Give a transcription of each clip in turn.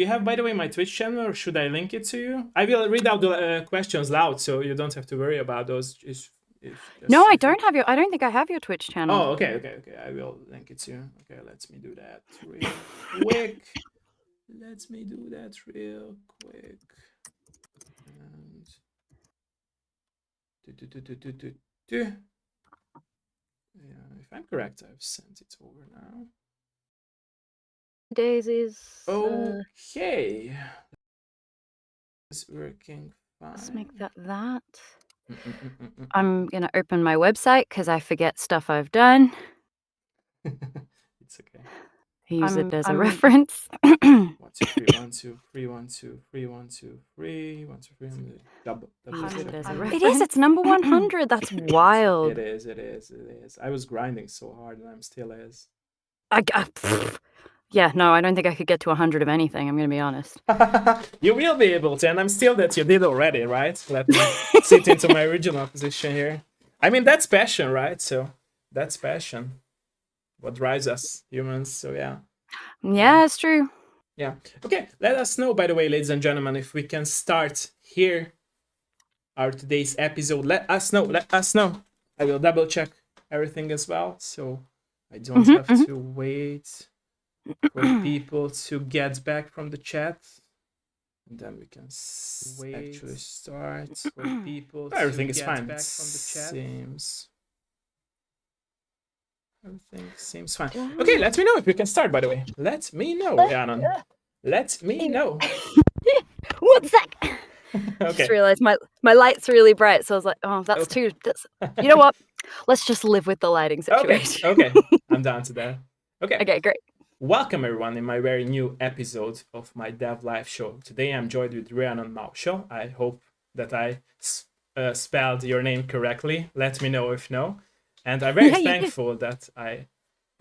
You have, by the way, my Twitch channel, or should I link it to you? I will read out the questions loud, so you don't have to worry about those. No, I don't have your. I don't think I have your Twitch channel. Oh, okay. I will link it to you. Okay, let me do that real quick. Let me do that real quick. And yeah, if I'm correct, I've sent it over now. Daisies. Okay. It's working fine. Let's make that. I'm going to open my website because I forget stuff I've done. It's okay. Use it as a reference. 1, 2, 3, 1, 2, 3, 1, 2, 3, 1, 2, 3, 1, 2, 3. Double. It is. It's number 100. That's wild. It is. I was grinding so hard, and I'm still is. Yeah, no, I don't think I could get to 100 of anything. I'm going to be honest. You will be able to, and I'm still that you did already, right? Let me sit into my original position here. I mean, that's passion, right? So that's passion. What drives us humans? So yeah. Yeah, it's true. Yeah. Okay. Let us know, by the way, ladies and gentlemen, if we can start here our today's episode. Let us know. I will double check everything as well, so I don't have to wait for people to get back from the chat. And then we can actually start for people. Everything is fine. Back from the chat. Everything seems fine. Okay, let me know if you can start, by the way. Let me know, Rhiannon. Let me know. 1 sec. Okay. Just realized my light's really bright, so I was like, oh, that's too. You know what? Let's just live with the lighting situation. Okay. I'm down to that. Okay, great. Welcome everyone in my very new episode of my Dev Live show. Today I'm joined with Rhiannon Moushall. I hope that I spelled your name correctly. Let me know if no. And I'm very thankful that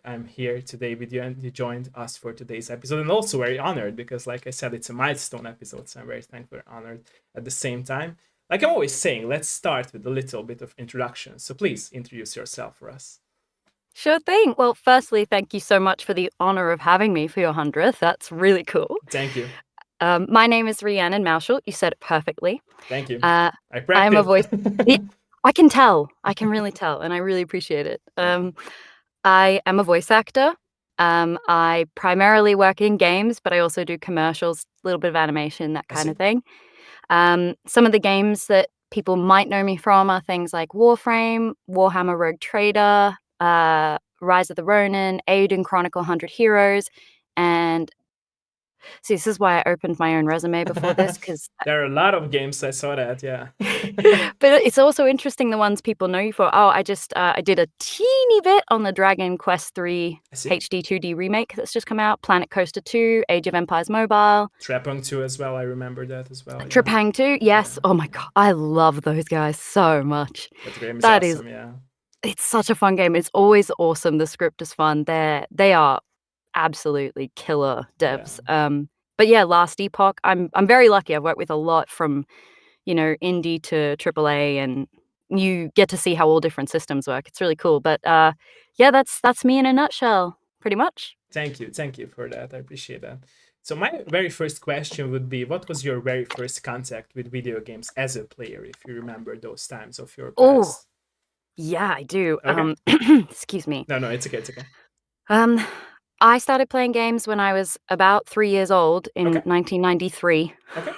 I'm here today with you and you joined us for today's episode, and also very honored because, like I said, it's a milestone episode, so I'm very thankful and honored at the same time. Like I'm always saying, let's start with a little bit of introduction. So please introduce yourself for us. Sure thing. Well, firstly, thank you so much for the honor of having me for your 100th. That's really cool. Thank you. My name is Rhiannon Moushall. You said it perfectly. Thank you. I practiced. I'm a voice. I can tell. I can really tell, and I really appreciate it. I am a voice actor. I primarily work in games, but I also do commercials, a little bit of animation, that kind of thing. Some of the games that people might know me from are things like Warframe, Warhammer Rogue Trader, Rise of the Ronin, Aiden Chronicle 100 Heroes, and see, this is why I opened my own resume before this, because there are a lot of games. I saw that, yeah. But it's also interesting the ones people know you for. Oh, I did a teeny bit on the Dragon Quest III HD 2D remake that's just come out. Planet Coaster 2, Age of Empires Mobile. Trepang 2 as well. I remember that as well. Trepang 2, yes. Yeah. Oh my god, I love those guys so much. That game is awesome, yeah. It's such a fun game. It's always awesome. The script is fun. They are absolutely killer devs. Yeah. But yeah, Last Epoch. I'm very lucky. I've worked with a lot from, indie to AAA, and you get to see how all different systems work. It's really cool. But yeah, that's me in a nutshell, pretty much. Thank you for that. I appreciate that. So my very first question would be, what was your very first contact with video games as a player, if you remember those times of your past? Oh, yeah, I do. Okay. Excuse me. No, it's okay. I started playing games when I was about 3 years old in 1993. Okay.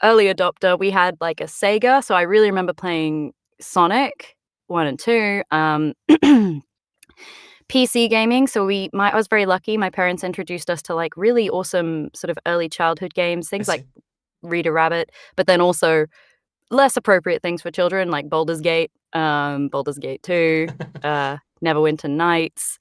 Early adopter. We had like a Sega, so I really remember playing Sonic 1 and 2. PC gaming. So I was very lucky. My parents introduced us to like really awesome sort of early childhood games, things like Reader Rabbit, but then also less appropriate things for children like Baldur's Gate 2, Neverwinter Nights.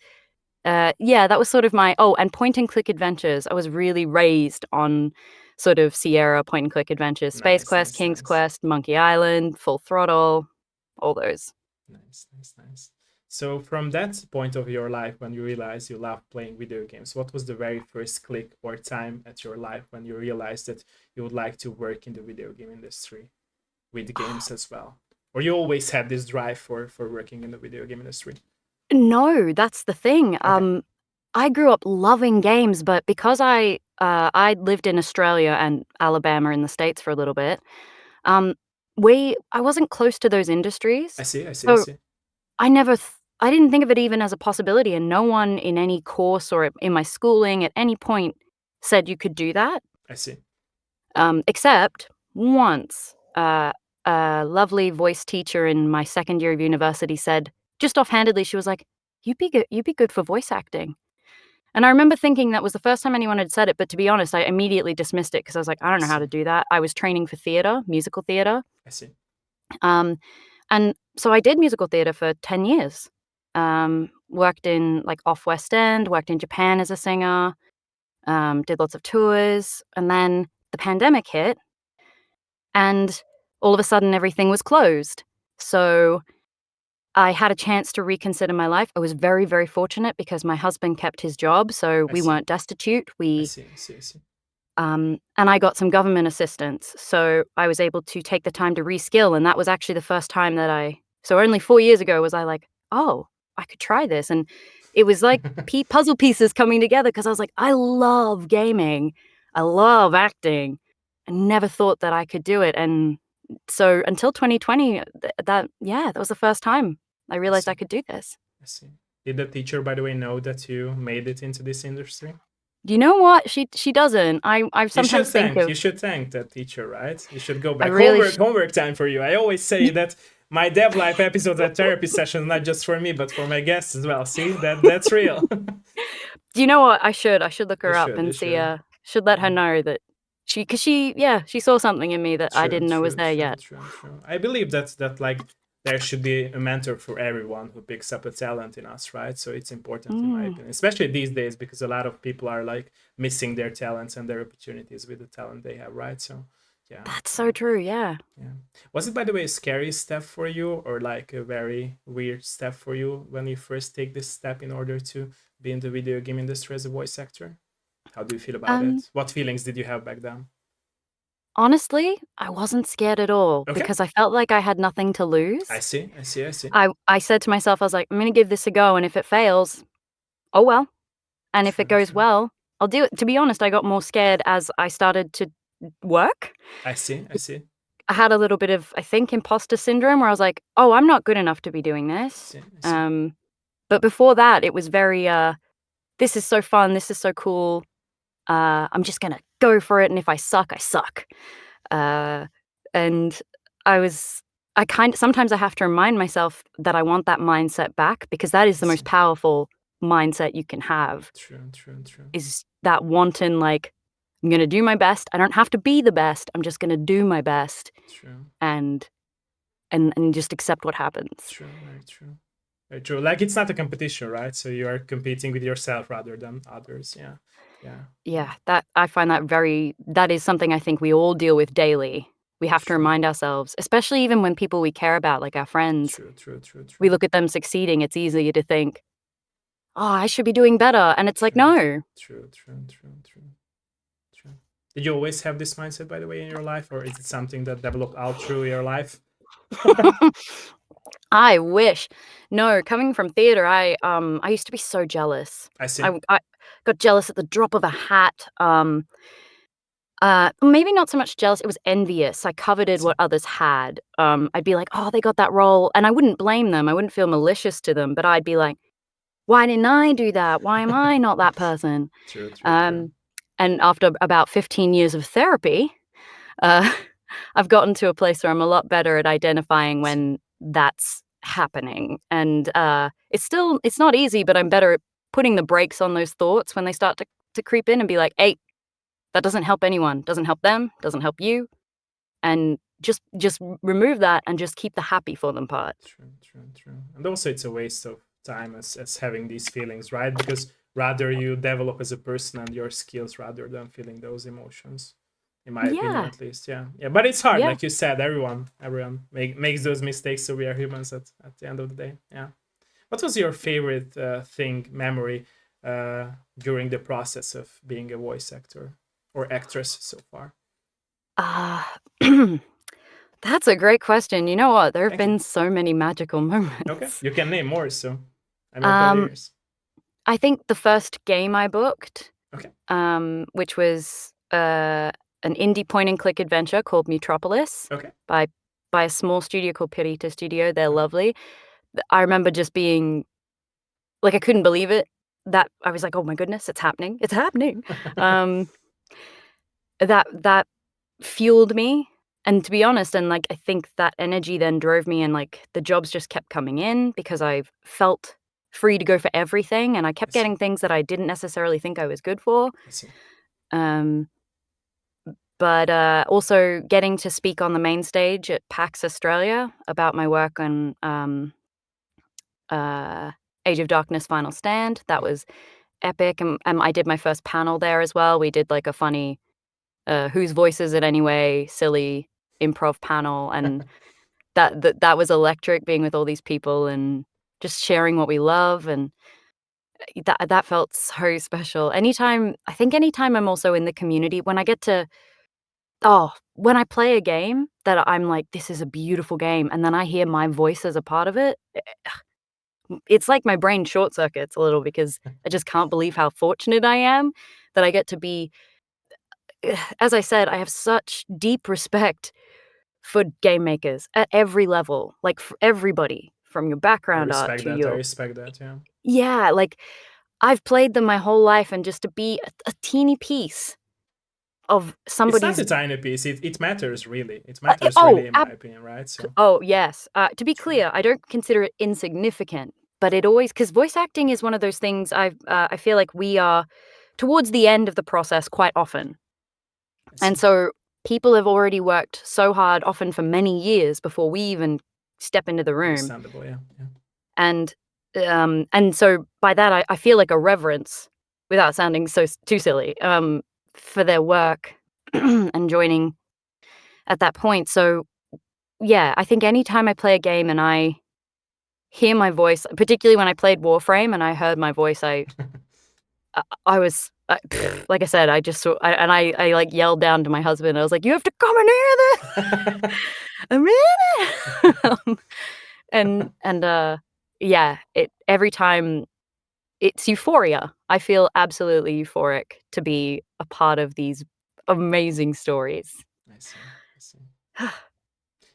Yeah, that was sort of my and point and click adventures. I was really raised on sort of Sierra point and click adventures, Space Quest, King's Quest, Monkey Island, Full Throttle, all those. Nice. So from that point of your life, when you realized you love playing video games, what was the very first click or time at your life when you realized that you would like to work in the video game industry with games as well? Or you always had this drive for working in the video game industry? No, that's the thing. Okay. I grew up loving games, but because I lived in Australia and Alabama in the States for a little bit, um, I wasn't close to those industries, I see, I see, I so see, I didn't think of it even as a possibility, and no one in any course or in my schooling at any point said you could do that, I see. except once, a lovely voice teacher in my second year of university said, just offhandedly, she was like, you'd be good for voice acting." And I remember thinking that was the first time anyone had said it, but to be honest, I immediately dismissed it because I was like, "I I don't know how to see, do that." I was training for theater, musical theater, I see, um, and so I did musical theater for 10 years. Worked in, like, off West End, worked in Japan as a singer, did lots of tours, and then the pandemic hit, and all of a sudden everything was closed. So I had a chance to reconsider my life. I was very, very fortunate because my husband kept his job, so I we see, weren't destitute. I see, I see, I see. And I got some government assistance, so I was able to take the time to reskill, and that was actually the first time that so only 4 years ago was I like, "Oh, I could try this," and it was like puzzle pieces coming together because I was like, "I love gaming. I love acting." I never thought that I could do it, and so until 2020, that was the first time I I realized see, I could do this. I see. Did the teacher, by the way, know that you made it into this industry? You know what? She doesn't. I sometimes think You of should thank that teacher, right? You should go I back. really Homework time for you. I always say that my dev life episodes are therapy sessions, not just for me, but for my guests as well. See, that's real. Do you know what? I should look You her up should, you and see, should. should let her Yeah. know that she saw something in me that I True, didn't know was true, there true, yet. true, true. I believe that like there should be a mentor for everyone who picks up a talent in us, right? So it's important in my Mm, opinion, especially these days because a lot of people are like missing their talents and their opportunities with the talent they have, right? So yeah, that's yeah, so true, yeah. yeah. Was it by the way a scary step for you or like a very weird step for you when you first take this step in order to be in the video game industry as a voice actor? How do you feel about Um, it? What feelings did you have back then? Honestly, I wasn't scared at all Okay. because I felt like I had nothing to I lose. see, I see, I see. I said to myself, I was like, "I'm gonna give this a go, and if it fails, oh well, and if it True, goes true. well, I'll do it." To be honest, I got more scared as I started to work. I see, I see, I had a little bit of, I think, imposter syndrome where I was like, "Oh, I'm not good enough to be doing I this." see, I see. But before that, it was very, "This is so fun, this is so cool, I'm just gonna go for it, and if I suck, I suck." Uh, and I was sometimes I have to remind myself that I want that mindset back because that is I the most see. powerful mindset you can have, True, true, true, is that wanton, like, "I'm gonna do my best, I don't have to be the best, I'm just gonna do my best," true, and just accept what happens. true, very true. Very true. Like it's not a competition, right? So you are competing with yourself rather than others. Yeah. Yeah. Yeah. Yeah, I find that is something I think we all deal with daily. We have to True. remind ourselves, especially even when people we care about, like our friends, True, true, true, we true. look at them succeeding, it's easier to think, "Oh, I should be doing better," and it's like, True. "No." True, true, true, true, true. Did you always have this mindset by the way in your life, or is it something that developed out through your life? I wish. No, coming from theater, I used to be so jealous. I see. I got jealous at the drop of a hat, maybe not so much jealous, it was envious. I I coveted see. what others had. I'd be like, "Oh, they got that role," and I wouldn't blame them, I wouldn't feel malicious to them, but I'd be like, "Why didn't I do that? Why am I not that person?" True, true, true. Um, and after about 15 years of therapy, uh, I've gotten to a place where I'm a lot better at identifying I see. when that's happening, and, it's not easy, but I'm better at putting the brakes on those thoughts when they start to creep in and be like, "Hey, that doesn't help anyone, doesn't help them, doesn't help you," and just remove that and just keep the happy for them part. True, true, true. And also, it's a waste of time as having these feelings, right? Because rather you develop as a person and your skills rather than feeling those emotions, in my opinion, Yeah, at least. Yeah, yeah. But it's hard, yeah. like you said. Everyone makes those mistakes, so we are humans at the end of the day. Yeah. What was your favorite memory during the process of being a voice actor or actress so far? Ah, that's a great question. You know what? There have Thank you. been so many magical Okay, moments. you can name more, so I'm at all Um, ears. I think the first game I booked, Okay. which was an indie point-and-click adventure called Metropolis Okay. by a small studio called Pirita Studio. They're Okay. lovely. I remember just being like, I couldn't believe it. That I was like, "Oh my goodness, it's happening. It's happening." Um, that fueled me, and to be honest, and, like, I think that energy then drove me, and, like, the jobs just kept coming in because I felt free to go for everything, and I I kept see. getting things that I didn't necessarily think I was good for. I see. Um, but, also getting to speak on the main stage at PAX Australia about my work on, uh, Age of Darkness: Final Stand, that Okay. was epic, and I did my first panel there as well. We did, like, a funny, "Whose voice is it anyway?" silly improv panel, and that was electric being with all these people and just sharing what we love, and that felt so special. Anytime I'm also in the community, when I get to when I play a game that I'm like, "This is a beautiful game," and then I hear my voice as a part of it, it's like my brain short circuits a little because I just can't believe how fortunate I am that I get to be as I said, I have such deep respect for game makers at every level, like, for everybody from your I background art respect to that. I your respect that. Yeah. yeah, like, I've played them my whole life, and just to be a teeny piece of It's not somebody's a tiny piece. It matters really. It yeah, matters really, in my opinion, right? So oh, yes. To be true. clear, I don't consider it insignificant, but it always because voice acting is one of those things I feel like we are towards the end of the process quite often. I And see. so people have already worked so hard, often for many years before we even step into the room. Understandable. Yeah. Yeah. And so by that, I feel like a reverence, without sounding too silly, for their work and joining at that point. So yeah, I think anytime I play a game and I hear my voice, particularly when I played Warframe and I heard my voice, I was like I said, I just saw I like yelled down to my husband. I was like, "You have to come and hear this a minute." And yeah, it every time it's euphoria. I feel absolutely euphoric to be a part of these amazing stories. I see. I see.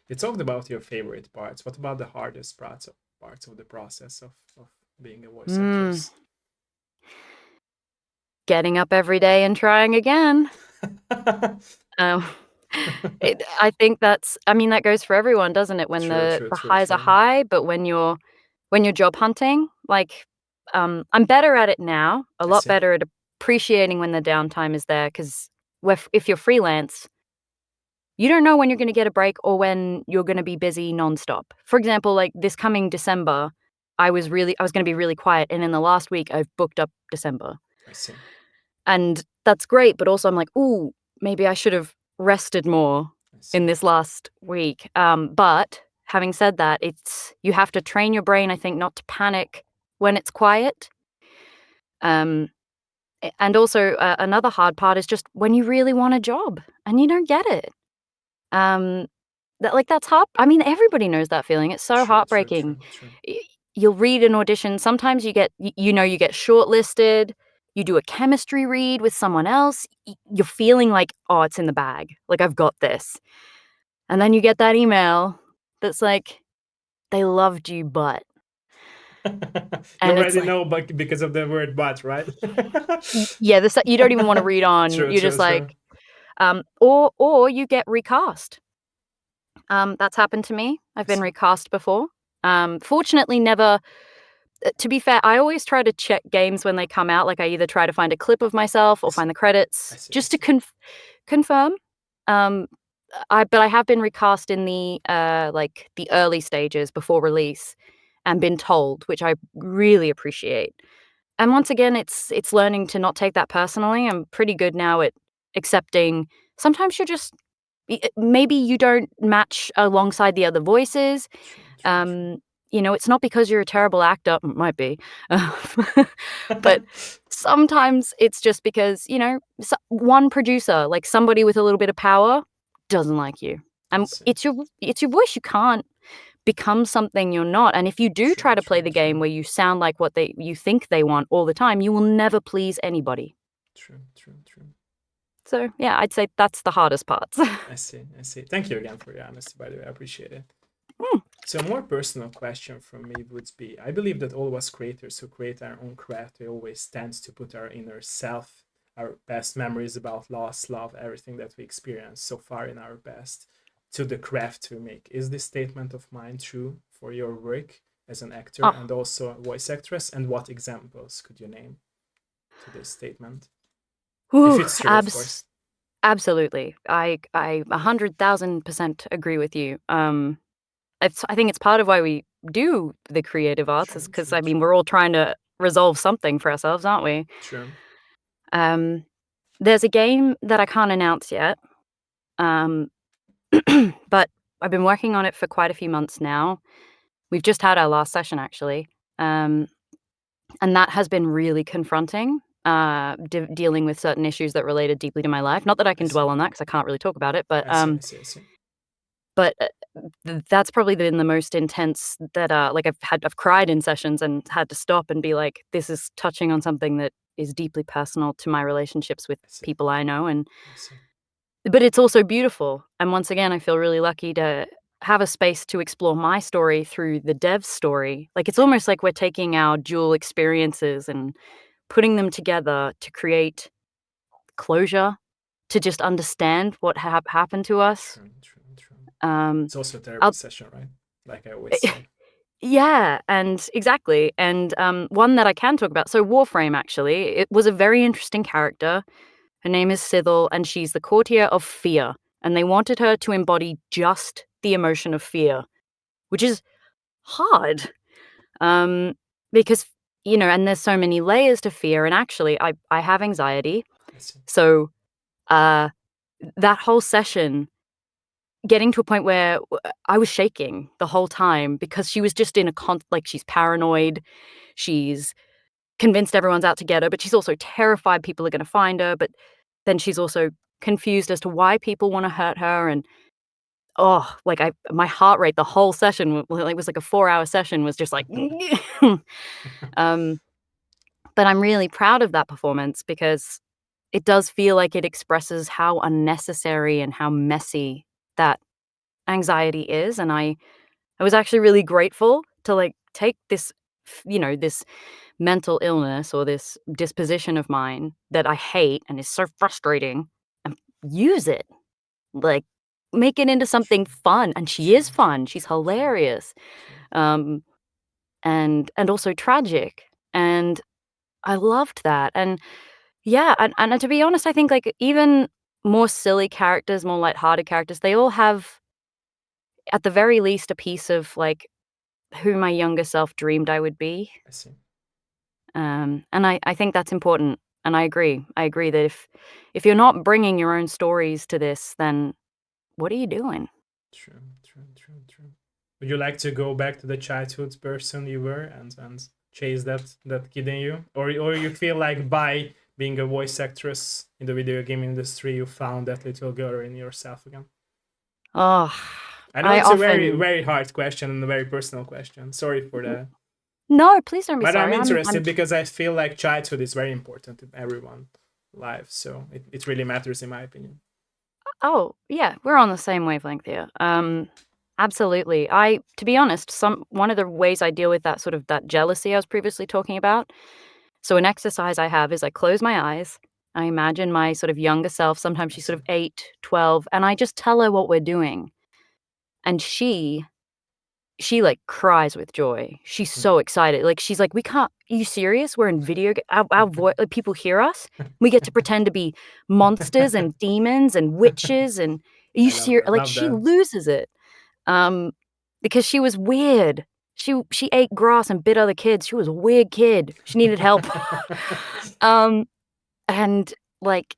You talked about your favorite parts. What about the hardest parts of the process of being a voice Mm, actress? getting up every day and trying again. Um, I think I mean, that goes for everyone, doesn't it? When True, the true, true, highs are true. high, but when you're job hunting, like, I'm better at it now, a I lot see. better at appreciating when the downtime is there, 'cause if you're freelance, you don't know when you're gonna get a break or when you're gonna be busy nonstop. For example, like, this coming December, I was gonna be really quiet, and in the last week, I've booked up December. I see. And that's great, but also I'm like, "Ooh, maybe I should have rested more I see. in this last week." But having said that, you have to train your brain, I think, not to panic when it's quiet. Um, and also, another hard part is just when you really want a job and you don't get it. Um, that's heart I mean, everybody knows that feeling. It's so True, true, heartbreaking. true, true. Y You'll read an audition, sometimes you get shortlisted, you do a chemistry read with someone else, you're feeling like, "Oh, it's in the bag, like, I've got this." And then you get that email that's like, "They loved you, but" You and it's already like, know, but because of the word "but," right? yeah, you don't even wanna read on, True, you're true, just true. like, or you get recast. That's happened to me. I've I been see. recast before. Fortunately, never to be fair, I always try to check games when they come out, like, I either try to find a clip of myself I or find see. the I credits see. I just to see. confirm. Um, but I have been recast in like, the early stages before release and been told, which I really appreciate. And once again, it's learning to not take that personally. I'm pretty good now at accepting sometimes you're just maybe you don't match alongside the other voices. True, true, true. Um, it's not because you're a terrible actor, might be, but sometimes it's just because, one producer, like somebody with a little bit of power, doesn't like you. I And see. it's your voice. You can't become something you're not. And if you do try to play the game where you sound like what you think they want all the time, you will never please anybody. True. So yeah, I'd say that's the hardest part. I see. Thank you again for your honesty, by the way. I appreciate it. Mm. So a more personal question from me would be, I believe that all of us creators who create our own craft, we always tend to put our inner self, our best memories about loss, love, everything that we experience so far in our past, to the craft we make. Is this statement of mine true for your work as an actor and also a voice actress? And what examples could you name to this statement? If it's true, of course. Absolutely. I 100,000% agree with you. I think it's part of why we do the creative arts is because I mean we're all trying to resolve something for ourselves, aren't we? True. There's a game that I can't announce yet, but I've been working on it for quite a few months now. We've just had our last session actually, and that has been really confronting. Dealing with certain issues that related deeply to my life. Not that I can dwell on that because I can't really talk about it, but I see. But that's probably been the most intense that like I've cried in sessions and had to stop and be like, this is touching on something that is deeply personal to my relationships with people I know, and but it's also beautiful. And once again, I feel really lucky to have a space to explore my story through the dev's story. Like it's almost like we're taking our dual experiences and putting them together to create closure, to just understand what happened to us. True. It's also a therapy session, right? Like I always say. Yeah, and exactly. And one that I can talk about. So Warframe, actually, it was a very interesting character. Her name is Scythel, and she's the courtier of fear. And they wanted her to embody just the emotion of fear, which is hard. Because, you know, and there's so many layers to fear. And actually, I have anxiety. So that whole session, getting to a point where I was shaking the whole time because she was just in like she's paranoid, she's convinced everyone's out to get her, but she's also terrified people are gonna find her, but then she's also confused as to why people wanna hurt her, and like my heart rate the whole session, it was like a 4-hour session, was just like but I'm really proud of that performance because it does feel like it expresses how unnecessary and how messy that anxiety is, and I was actually really grateful to, like, take this, this mental illness or this disposition of mine that I hate and is so frustrating and use it, like, make it into something fun, and she is fun, she's hilarious, and also tragic, and I loved that, and yeah, and to be honest, I think, like, even more silly characters, more lighthearted characters, they all have, at the very least, a piece of, like, who my younger self dreamed I would be. I see. And I think that's important, and I agree. I agree that if you're not bringing your own stories to this, then what are you doing? True. Would you like to go back to the childhood person you were and chase that kid in you, or you feel like by being a voice actress in the video game industry, you found that little girl in yourself again? Oh, I know it's a very, very hard question and a very personal question. Sorry for that. No, please don't be but sorry. I'm interested because I feel like childhood is very important in everyone's life. So it really matters in my opinion. Oh, yeah, we're on the same wavelength here. Absolutely. To be honest, one of the ways I deal with that sort of that jealousy I was previously talking about. So an exercise I have is I close my eyes. I imagine my sort of younger self. Sometimes she's sort of 8, 12, and I just tell her what we're doing. And she like cries with joy. She's so excited. Like she's like, "We can't. Are you serious? We're in video. Our voice. Like, people hear us. We get to pretend to be monsters and demons and witches. And are you serious?" Like she loses it, because she was weird. She ate grass and bit other kids. She was a weird kid. She needed help. And like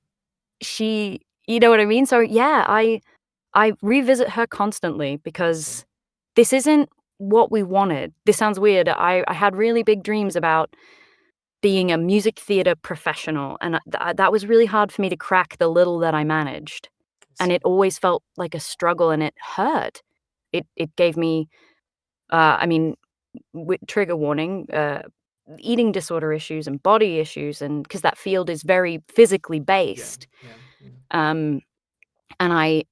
you know what I mean? So yeah, I revisit her constantly because this isn't what we wanted. This sounds weird. I had really big dreams about being a music theater professional, and that was really hard for me to crack the little that I managed. And it always felt like a struggle, and it hurt. It gave me I mean, trigger warning, eating disorder issues and body issues, and because that field is very physically Yeah, based. yeah, yeah. Um, and I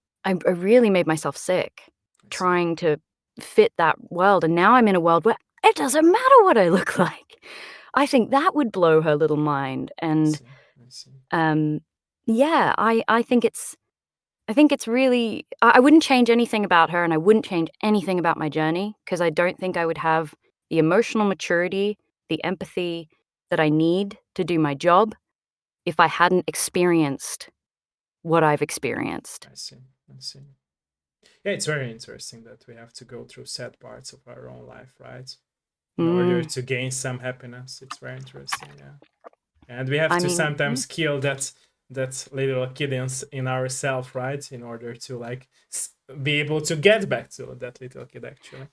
really made myself sick I see. trying to fit that world, and now I'm in a world where it doesn't matter what I look like. I think that would blow her little mind, I and, see. I see. um, yeah, I think it's really I wouldn't change anything about her, and I wouldn't change anything about my journey because I don't think I would have the emotional maturity, the empathy that I need to do my job if I hadn't experienced what I've experienced. I see. I see. Yeah, it's very interesting that we have to go through sad parts of our own life, right? In order Mm, to gain some happiness. It's very interesting, yeah. And we have I to mean, yeah. sometimes kill that little kid in ourselves, right? In order to like be able to get back to that little kid, actually.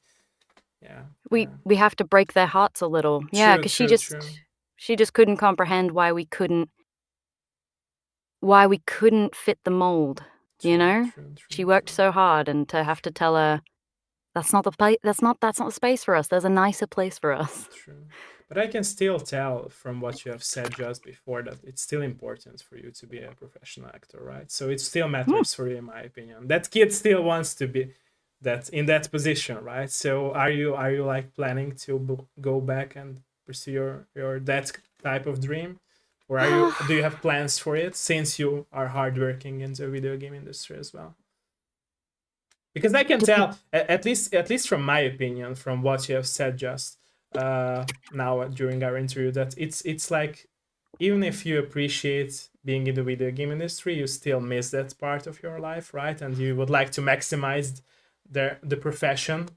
Yeah, yeah. We have to break their hearts a little. Yeah, True, because true, true, she just couldn't comprehend why we couldn't fit the mold, you true, know? true, true, She worked true. so hard, and to have to tell her, that's not the space for us, there's a nicer place for us." True. But I can still tell from what you have said just before that it's still important for you to be a professional actor, right? So it still Mm. matters for you, in my opinion. That kid still wants to be that in that position, right? So are you like planning to go back and pursue your that type of dream, or do you have plans for it since you are hardworking in the video game industry as well? Because I can To be tell at least from my opinion, from what you have said just now during our interview, that it's like even if you appreciate being in the video game industry, you still miss that part of your life, right? And you would like to maximize the profession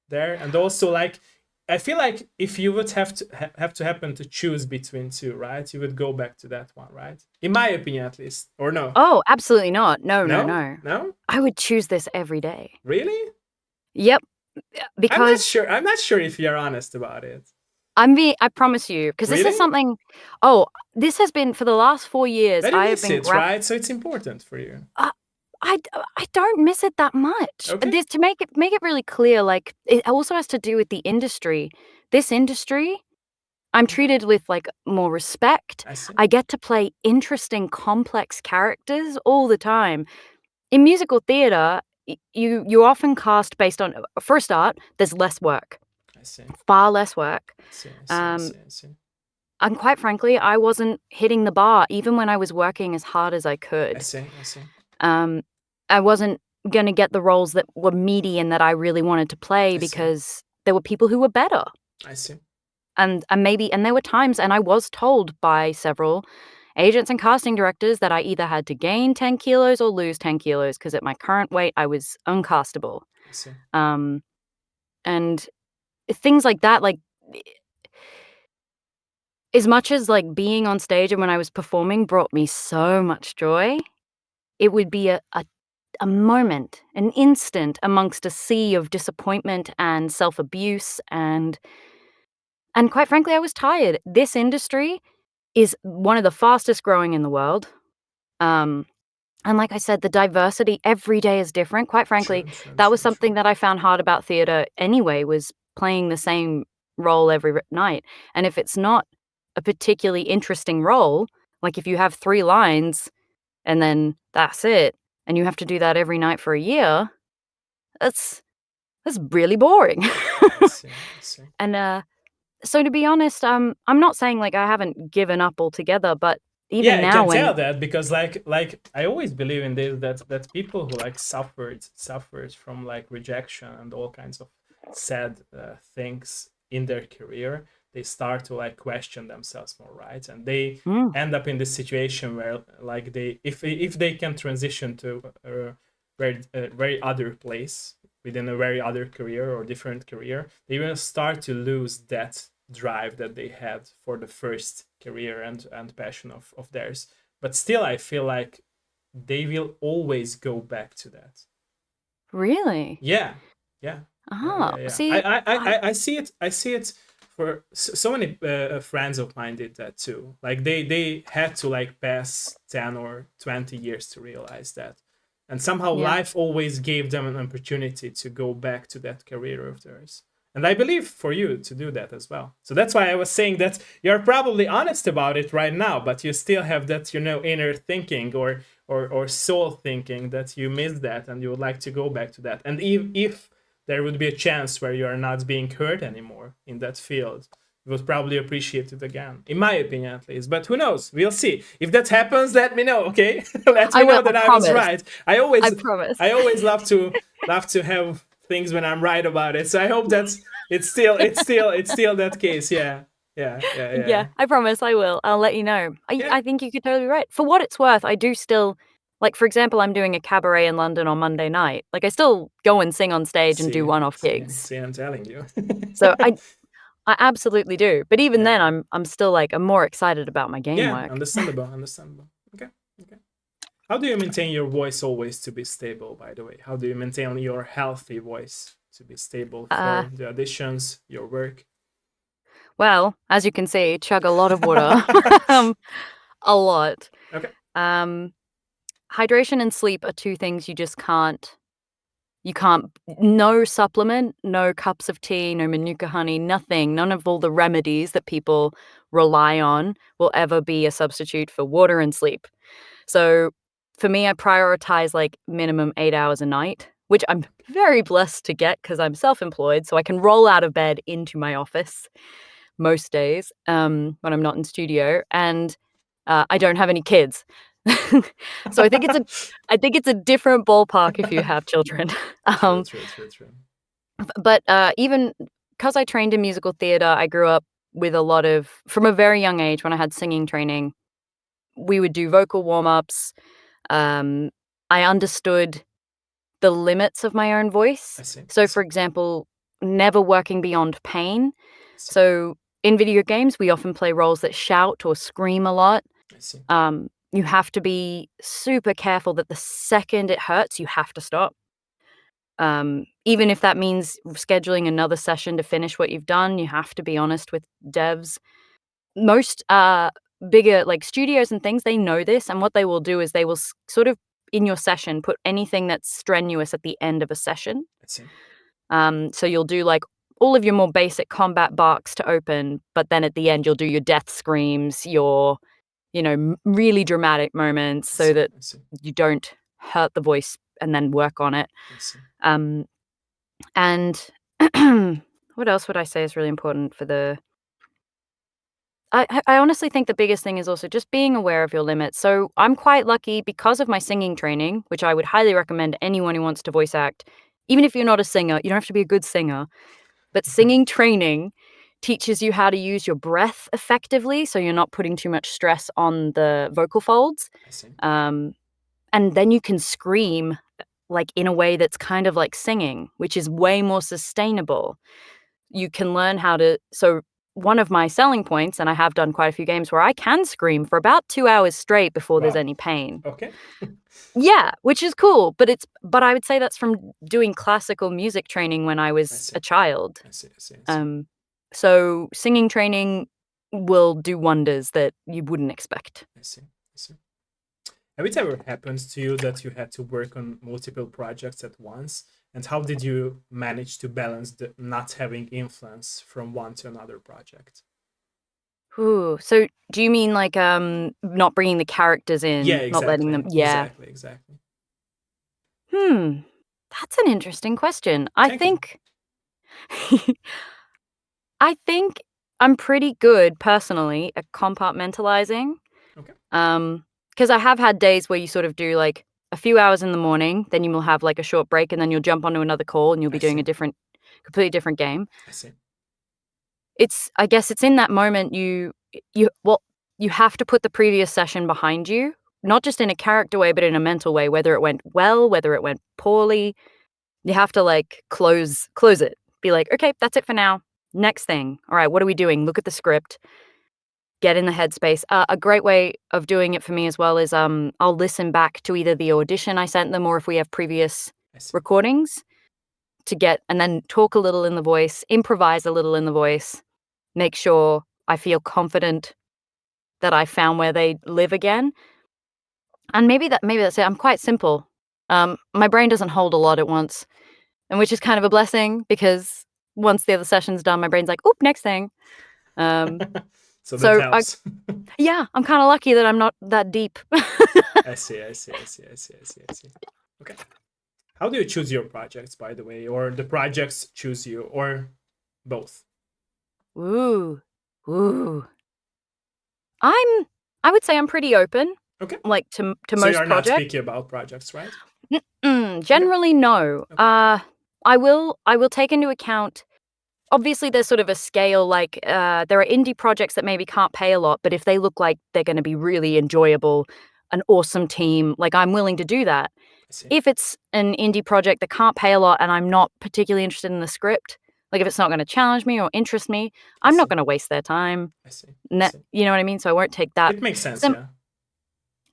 there, and also like I feel like if you would have to happen to choose between two, right? You would go back to that one, right? In my opinion, at least, or no? Oh, absolutely not. No, no, No, no. no, I would choose this every day. really? Yep, I'm not because sure. I'm not sure if you're honest about it. I promise you, because this is Really? something oh, this has been for the last 4 years, But you I have miss been it, right? So it's important for you. uh, I don't miss it that much. Okay, This to make it really clear, like, it also has to do with the industry. This industry, I'm okay. treated with, like, more respect. I see. I get to play interesting, complex characters all the time. In musical theater, you're often cast based on for a start, there's less work, I see. far less work. I see. I see. I Um, see. I see. and quite frankly, I wasn't hitting the bar even when I was working as hard as I I could. see. I see. Um, I wasn't gonna get the roles that were meaty and that I really wanted to play I see. because there were people who were better. I see. And there were times, and I was told by several agents and casting directors that I either had to gain 10 kilos or lose 10 kilos because at my current weight, I was uncastable. I see. Um, and things like that, like, as much as, like, being on stage and when I was performing brought me so much joy, it would be a moment, an instant amongst a sea of disappointment and self-abuse, and quite frankly, I was tired. This industry is one of the fastest growing in the world. Um, and like I said, the diversity every day is different. Quite frankly, True. True. that was True. something True. that I found hard about theater anyway, was playing the same role every night. And if it's not a particularly interesting role, like if you have 3 lines and then that's it, and you have to do that every night for a year, that's that's really boring. I see. I see. And, so to be honest, I'm not saying, like, I haven't given up altogether, but Yeah, even I now can when tell that because like I always believe in this, that people who like suffered from like rejection and all kinds of sad things in their career, they start to like question themselves more, right? And they mm, end up in this situation where like they if they can transition to a very other place within a very other career or different career, they will start to lose that drive that they had for the first career and passion of theirs. But still, I feel like they will always go back to that. really? Yeah, yeah, yeah, Ah, yeah, yeah. I see, I I, I I I see it. I see it for so many friends of mine did that too. Like they had to like pass 10 or 20 years to realize that, and somehow yeah. life always gave them an opportunity to go back to that career of theirs. And I believe for you to do that as well. So that's why I was saying that you're probably honest about it right now, but you still have that, inner thinking or soul thinking that you miss that and you would like to go back to that. And if there would be a chance where you are not being heard anymore in that field, you would probably appreciate it again, in my opinion at least. But who knows? We'll see. If that happens, let me know, okay? Let me know that I was right. I promise. always love to have things when I'm right about it. So I hope that it's still that case. Yeah. Yeah, I promise I will. I'll let you know. Yeah. I think you could totally be right. For what it's worth, I do still, like, for example, I'm doing a cabaret in London on Monday night. Like, I still go and sing on stage and do one-off gigs. See, I'm telling you. So I absolutely do. But even then, I'm still like, I'm more excited about my game work. Understandable. Okay. How do you maintain your voice always to be stable, by the way? How do you maintain your healthy voice to be stable for the auditions, your work? Well, as you can see, chug a lot of water. A lot. Okay. Hydration and sleep are two things you just can't. No supplement, no cups of tea, no manuka honey, nothing. None of all the remedies that people rely on will ever be a substitute for water and sleep. So for me, I prioritize like minimum 8 hours a night, which I'm very blessed to get because I'm self-employed. So I can roll out of bed into my office most days when I'm not in studio. And I don't have any kids. So I think it's a different ballpark if you have children. True. But even because I trained in musical theater, I grew up with a lot of, from a very young age when I had singing training, we would do vocal warm-ups. I understood the limits of my own voice. So, for example, never working beyond pain. So in video games, we often play roles that shout or scream a lot. I see. You have to be super careful that the second it hurts, you have to stop. Even if that means scheduling another session to finish what you've done, you have to be honest with devs. Most bigger like studios and things, they know this, and what they will do is they will sort of in your session put anything that's strenuous at the end of a session. I see. So you'll do like all of your more basic combat barks to open, but then at the end you'll do your death screams, your really dramatic moments so that you don't hurt the voice and then work on it. And what else would I say is really important for the I honestly think the biggest thing is also just being aware of your limits. So I'm quite lucky because of my singing training, which I would highly recommend anyone who wants to voice act. Even if you're not a singer, you don't have to be a good singer, but singing training teaches you how to use your breath effectively, so you're not putting too much stress on the vocal folds. I see. And then you can scream like in a way that's kind of like singing, which is way more sustainable. You can learn how to. So one of my selling points, and I have done quite a few games where I can scream for about 2 hours straight before there's any pain. Okay. Yeah, which is cool, but I would say that's from doing classical music training when I was a child. I see. So singing training will do wonders that you wouldn't expect. I see. Have it ever happened to you that you had to work on multiple projects at once? And how did you manage to balance the not having influence from one to another project? Ooh, so do you mean like not bringing the characters in, Yeah, exactly. not letting them? Yeah, exactly. That's an interesting question. I think I'm pretty good personally at compartmentalizing. Okay. Because I have had days where you sort of do like a few hours in the morning, then you will have like a short break, and then you'll jump onto another call, and you'll be doing a completely different game. I see. I guess it's in that moment you have to put the previous session behind you, not just in a character way, but in a mental way, whether it went well, whether it went poorly. You have to like close it. Be like, okay, that's it for now. Next thing. All right, what are we doing? Look at the script. Get in the headspace. A great way of doing it for me as well is I'll listen back to either the audition I sent them or if we have previous recordings and then talk a little in the voice, improvise a little in the voice, make sure I feel confident that I found where they live again. And maybe that's it. I'm quite simple. My brain doesn't hold a lot at once, and which is kind of a blessing because once the other session's done, my brain's like, "Oop, next thing." So that So helps. yeah, I'm kind of lucky that I'm not that deep. I see. Okay. How do you choose your projects, by the way, or the projects choose you, or both? Ooh. I would say I'm pretty open, Okay. like to So most you're not projects. picky about projects, right? Generally, no. Okay. I will take into account. Obviously, there's sort of a scale. Like there are indie projects that maybe can't pay a lot, but if they look like they're going to be really enjoyable, an awesome team, like I'm willing to do that. I see. If it's an indie project that can't pay a lot and I'm not particularly interested in the script, like if it's not going to challenge me or interest me, I'm not going to waste their time. I see. You know what I mean? So I won't take that. It makes sense, yeah.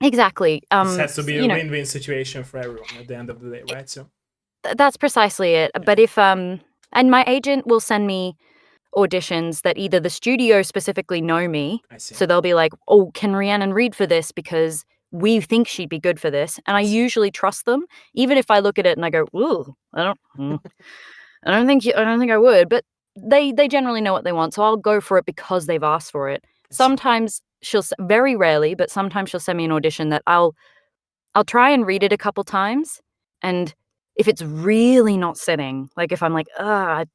Exactly. This has to be a win-win situation for everyone at the end of the day, right? So that's precisely it. But if and my agent will send me auditions that either the studio specifically know me, I see. so they'll be like, "Oh, can Rhiannon read for this because we think she'd be good for this," and I usually trust them, even if I look at it and I go, "Ooh, I don't think I would," but they generally know what they want, so I'll go for it because they've asked for it. Sometimes very rarely, but sometimes she'll send me an audition that I'll try and read it a couple times, and if it's really not sitting, like if I'm like, "Ugh,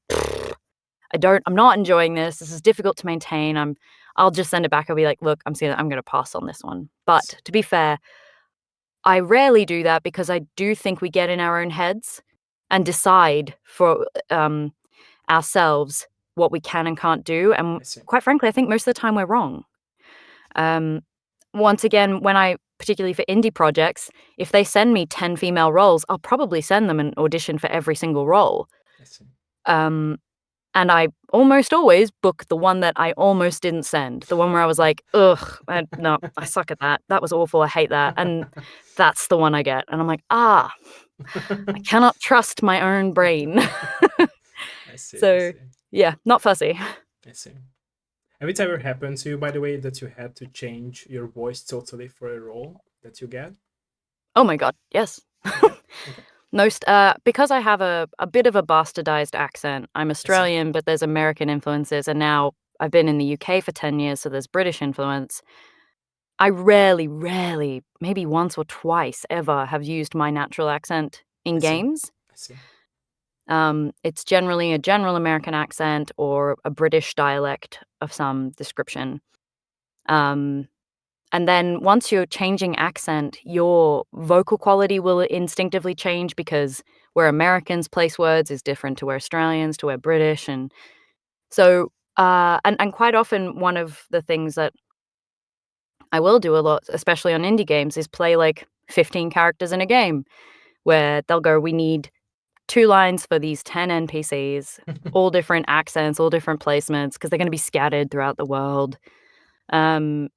I'm not enjoying this. This is difficult to maintain." I'll just send it back. I'll be like, "Look, I'm gonna pass on this one." But to be fair, I rarely do that because I do think we get in our own heads and decide for ourselves what we can and can't do. And quite frankly, I think most of the time we're wrong. Once again, particularly for indie projects, if they send me 10 female roles, I'll probably send them an audition for every single role. I see. And I almost always book the one that I almost didn't send. The one where I was like, "Ugh, no, I suck at that. That was awful. I hate that." And that's the one I get. And I'm like, I cannot trust my own brain. I see. So, yeah, not fussy. I see. Have it ever happened to you, by the way, that you had to change your voice totally for a role that you get? Oh my god, yes. Because I have a bit of a bastardized accent. I'm Australian, but there's American influences, and now I've been in the UK for 10 years, so there's British influence. I rarely, maybe once or twice ever have used my natural accent in games. I see. It's generally a general American accent or a British dialect of some description. And then once you're changing accent, your vocal quality will instinctively change because where Americans place words is different to where Australians, to where British. And so, and quite often one of the things that I will do a lot, especially on indie games, is play like 15 characters in a game where they'll go, "We need 2 lines for these 10 NPCs, all different accents, all different placements, because they're gonna be scattered throughout the world." Um,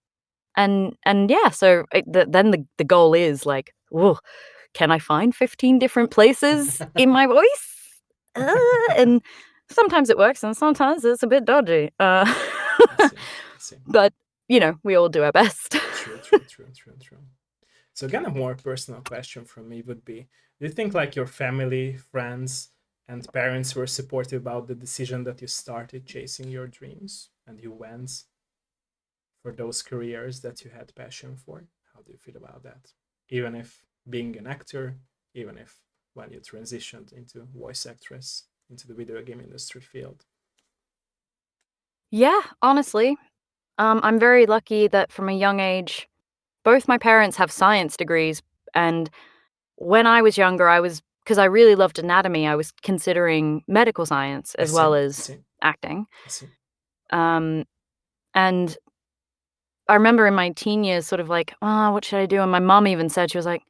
and yeah, so then the goal is like, "Woah, can I find 15 different places in my voice?" And sometimes it works and sometimes it's a bit dodgy. I see. But, we all do our best. True. So again, a more personal question from me would be, do you think like your family, friends, and parents were supportive about the decision that you started chasing your dreams and you went for those careers that you had passion for? How do you feel about that? Even if being an actor, even if when you transitioned into voice actress, into the video game industry field? Yeah, honestly, I'm very lucky that from a young age, both my parents have science degrees, and when I was younger, because I really loved anatomy, I was considering medical science as well as acting. I see. And I remember in my teen years sort of like, "Oh, what should I do?" And my mom even said, she was like,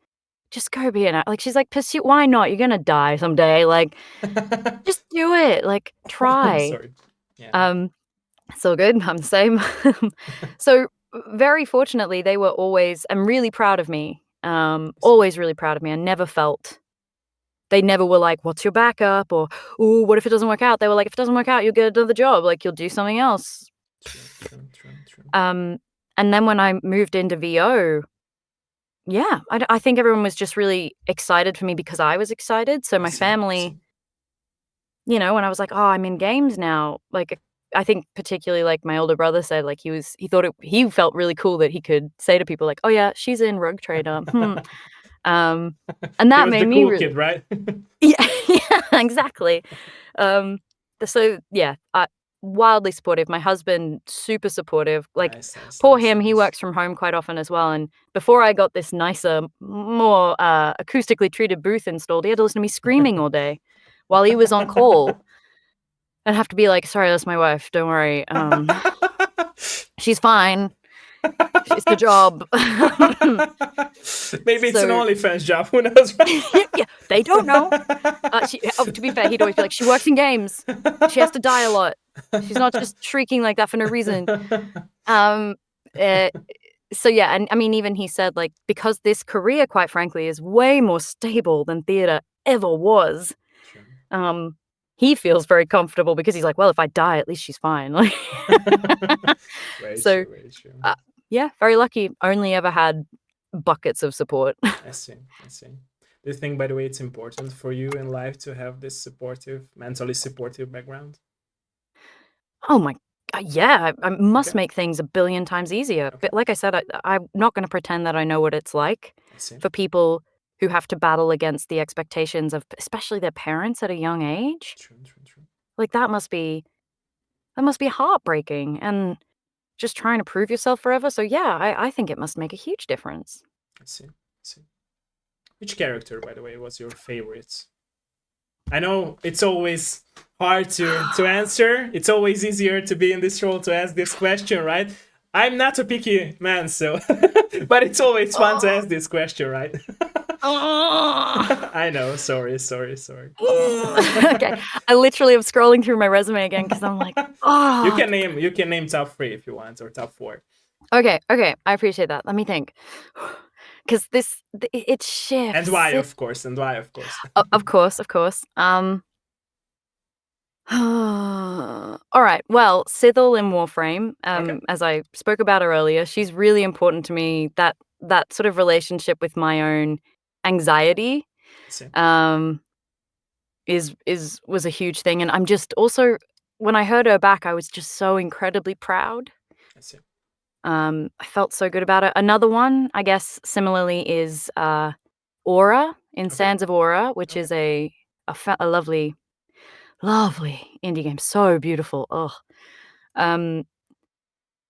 "Just go be an actor." Like, she's like, "Pursue why not? You're gonna die someday, like, just do it, like, try." Sorry. Yeah. It's all good, I'm the same. So, very fortunately, they were always and really proud of me, always really proud of me. They never were like, "What's your backup?" Or, "Ooh, what if it doesn't work out?" They were like, "If it doesn't work out, you'll get another job, like, you'll do something else." True. And then when I moved into VO, yeah, I think everyone was just really excited for me because I was excited, so my family when I was like, "Oh, I'm in games now," like, I think particularly, like, my older brother said, like, he felt really cool that he could say to people like, "Oh, yeah, she's in Rogue Trader, hmm." Um, and He that was made the me cool really kid, right? Yeah, yeah, exactly. Um, so, yeah, wildly supportive. My husband, super supportive. Like, Nice, nice, poor nice, him, he nice. works from home quite often as well, and before I got this nicer, more, acoustically treated booth installed, he had to listen to me screaming all day while he was on call. I'd have to be like, "Sorry, that's my wife, don't worry, she's fine. It's the job." Maybe it's an So OnlyFans job. Who knows? yeah, they don't know. To be fair, he'd always be like, "She works in games. She has to die a lot. She's not just shrieking like that for no reason." Um, eh, so yeah, and I mean, even he said, like, because this career, quite frankly, is way more stable than theater ever was, True. um, he feels very comfortable because he's like, "Well, if I die, at least she's fine." Like, Very so, true, very true. uh, yeah, very lucky. Only ever had buckets of support. I see, I see. Do you think, by the way, it's important for you in life to have this supportive, mentally supportive background? Oh my yeah, I must Okay, make things a billion times easier, okay, but like I said, I'm not gonna pretend that I know what it's like I see. for people who have to battle against the expectations of especially their parents at a young age. True, true, true. Like, that must be heartbreaking and just trying to prove yourself forever, so yeah, I think it must make a huge difference. I see, I see. Which character, by the way, was your favorite? I know it's always hard to answer. It's always easier to be in this role to ask this question, right? I'm not a picky man, so but it's always fun to Oh. ask this question, right? Oh. I know. Sorry, sorry, sorry. Okay, I literally am scrolling through my resume again because 'cause I'm like, You "Oh." can name top three if you want, or top four. Okay, okay, I appreciate that. Let me think. 'Cause it And shifts. why, of course, and why, of course. Of course, of course. Alright, well, Sythil in Warframe, Okay, as I spoke about her earlier, she's really important to me. That sort of relationship with my own anxiety, I see, um, is was a huge thing, and I'm just also when I heard her back, I was just so incredibly proud. I see. I felt so good about it. Another one, I guess, similarly is, Aura in Okay, Sands of Aura, which okay, is a lovely, lovely indie game, so beautiful, ugh. Um,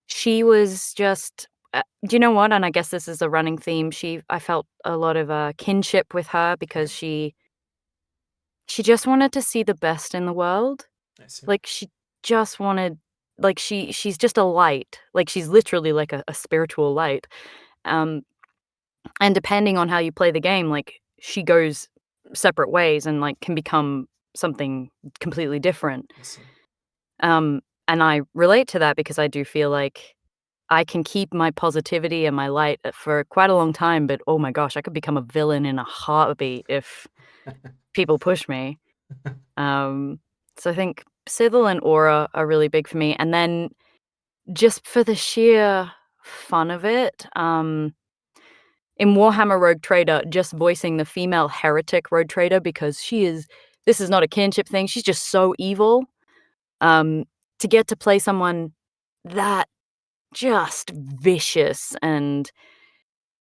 she was just do you know what? And I guess this is a running theme, I felt a lot of, kinship with her okay. because she just wanted to see the best in the world. I see. Like, she just wanted like, she's just a light, like, she's literally like a spiritual light, um and depending on how you play the game, like, she goes separate ways and, like, can become something completely different. I see. And I relate to that because I do feel like I can keep my positivity and my light, for quite a long time, but, oh my gosh, I could become a villain in a heartbeat if people push me. Um, so I think Civil and Aura are really big for me, and then just for the sheer fun of it, in Warhammer Rogue Trader, just voicing the female heretic Rogue Trader because this is not a kinship thing, she's just so evil, um, to get to play someone that just vicious and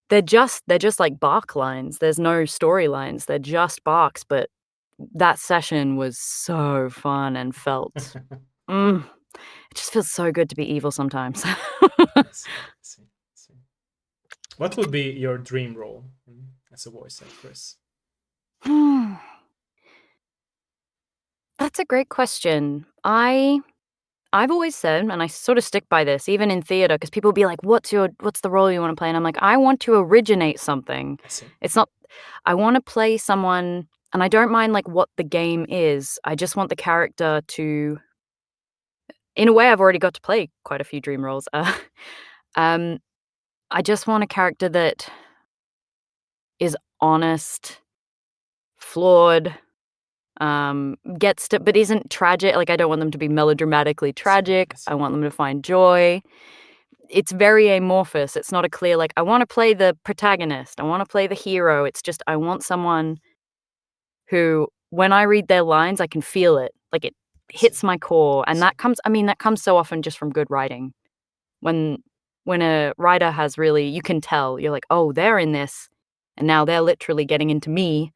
they're just like bark lines, there's no storylines, they're just barks, but that session was so fun and felt mm, it just feels so good to be evil sometimes. I see. I see. I see. What would be your dream role as a voice actress? That's a great question. I've always said, and I sort of stick by this, even in theater, because people be like, what's the role you want to play?" And I'm like, "I want to originate something." I see. It's not I wanna play someone and I don't mind, like, what the game is. I just want the character to in a way, I've already got to play quite a few dream roles. Um, I just want a character that is honest, flawed, gets to but isn't tragic. Like, I don't want them to be melodramatically I see. tragic. I I see. want them to find joy. It's very amorphous. It's not a clear, like, I wanna play the protagonist. I wanna play the hero. It's just I want someone who, when I read their lines, I can feel it. Like it hits my core, and that comes so often just from good writing. When a writer has really, you can tell, you're like, oh, they're in this, and now they're literally getting into me,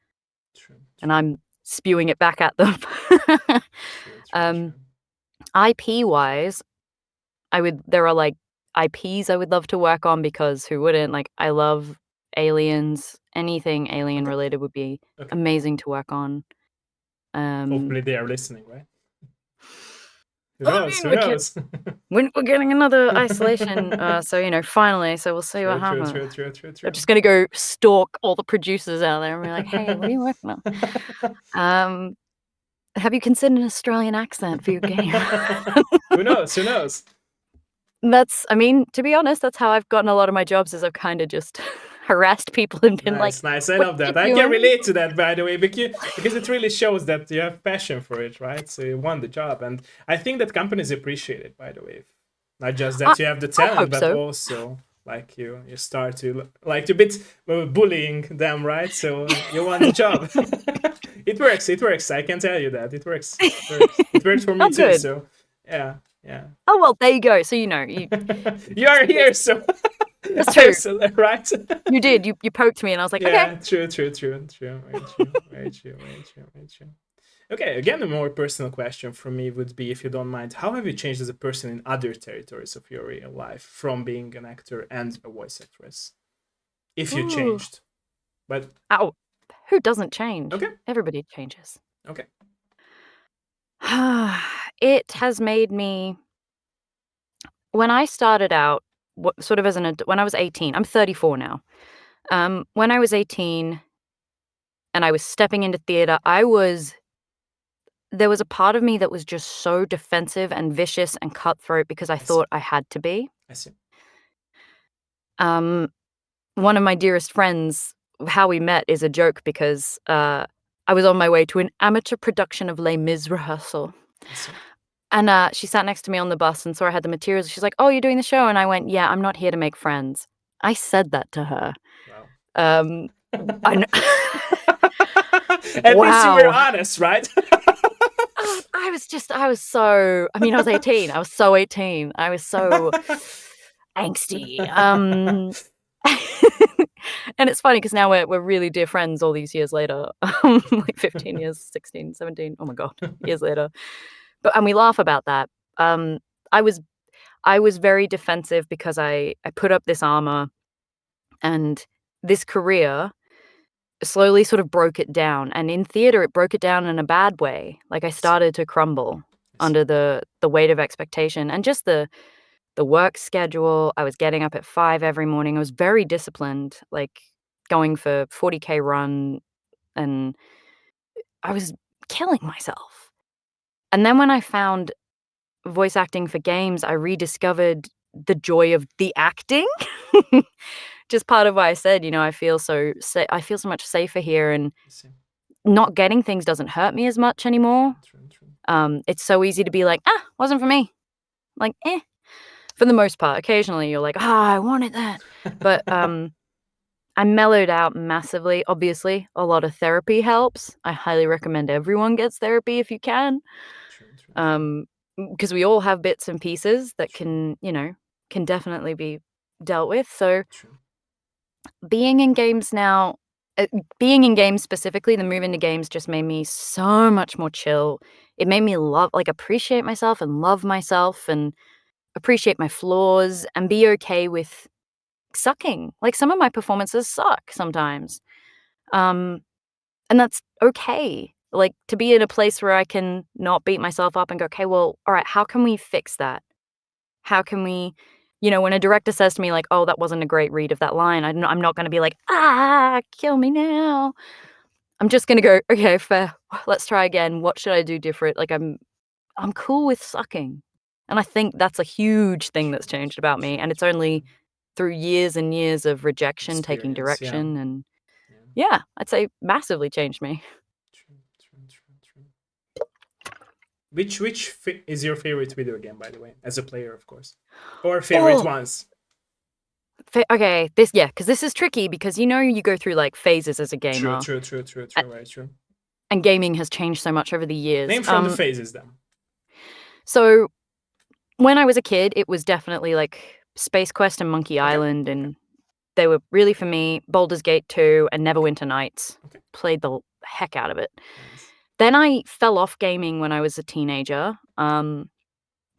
and I'm spewing it back at them. IP wise, there are like IPs I would love to work on, because who wouldn't? Like, I love aliens. Anything alien related would be amazing to work on. Hopefully they are listening, right? Who knows? Who knows? We're getting another isolation, so finally. So we'll see what happens. True. I'm just gonna go stalk all the producers out there and be like, "Hey, what are you working on? Have you considered an Australian accent for your game?" Who knows? Who knows? To be honest, that's how I've gotten a lot of my jobs. Is I've kind of just harassed people and been nice. I love that. I can relate to that, by the way, because it really shows that you have passion for it, right? So you won the job, and I think that companies appreciate it, by the way. Not just that you have the talent, but also like you start to like a bit bullying them, right? So you won the job. It works. I can tell you that it works. It works for me too. Good. So yeah. Oh well, there you go. So you you are here, so that's true, right? You did. You poked me, and I was like, yeah, okay. True. Very true. Okay, again, a more personal question from me would be, if you don't mind, how have you changed as a person in other territories of your real life from being an actor and a voice actress? If you changed, but who doesn't change? Okay, everybody changes. Okay. It has made me. When I started out, when I was 18, I'm 34 now. When I was 18 and I was stepping into theater, there was a part of me that was just so defensive and vicious and cutthroat because I thought I had to be. I see. One of my dearest friends, how we met is a joke, because I was on my way to an amateur production of Les Mis rehearsal. And she sat next to me on the bus and saw I had the materials. She's like, "Oh, you're doing the show?" And I went, "Yeah, I'm not here to make friends." I said that to her. Wow. I know. At least you were honest, right? I was 18. I was so 18. I was so angsty. And it's funny because now we're really dear friends all these years later. Like 15 years, 16, 17. Oh my God, years later. And we laugh about that. I was very defensive because I put up this armor, and this career slowly sort of broke it down. And in theater, it broke it down in a bad way. Like, I started to crumble under the weight of expectation and just the work schedule. I was getting up at 5 every morning. I was very disciplined, like going for 40K run, and I was killing myself. And then when I found voice acting for games, I rediscovered the joy of the acting. Just part of why I said, I feel so much safer here, and not getting things doesn't hurt me as much anymore. True. It's so easy to be like, wasn't for me. Like, for the most part. Occasionally you're like, I wanted that. But I mellowed out massively. Obviously, a lot of therapy helps. I highly recommend everyone gets therapy if you can. True. Because we all have bits and pieces that can definitely be dealt with. So being in games specifically, the move into games just made me so much more chill. It made me appreciate myself and love myself and appreciate my flaws and be okay with sucking. Like, some of my performances suck sometimes. And that's okay. Like, to be in a place where I can not beat myself up and go, okay, well, all right, how can we fix that? How can we, when a director says to me like, oh, that wasn't a great read of that line, I'm not going to be like, kill me now. I'm just going to go, okay, fair. Let's try again. What should I do different? Like, I'm cool with sucking. And I think that's a huge thing that's changed about me. And it's only through years and years of rejection, taking direction, and I'd say massively changed me. True. Which is your favorite video game, by the way, as a player, of course, or favorite ones? Okay, because this is tricky, because you go through like phases as a gamer. True. Very true. and gaming has changed so much over the years. Name from the phases then. So when I was a kid, it was definitely like Space Quest and Monkey Island, and they were really for me. Baldur's Gate 2 and Neverwinter Nights. Played the heck out of it. Nice. Then I fell off gaming when I was a teenager,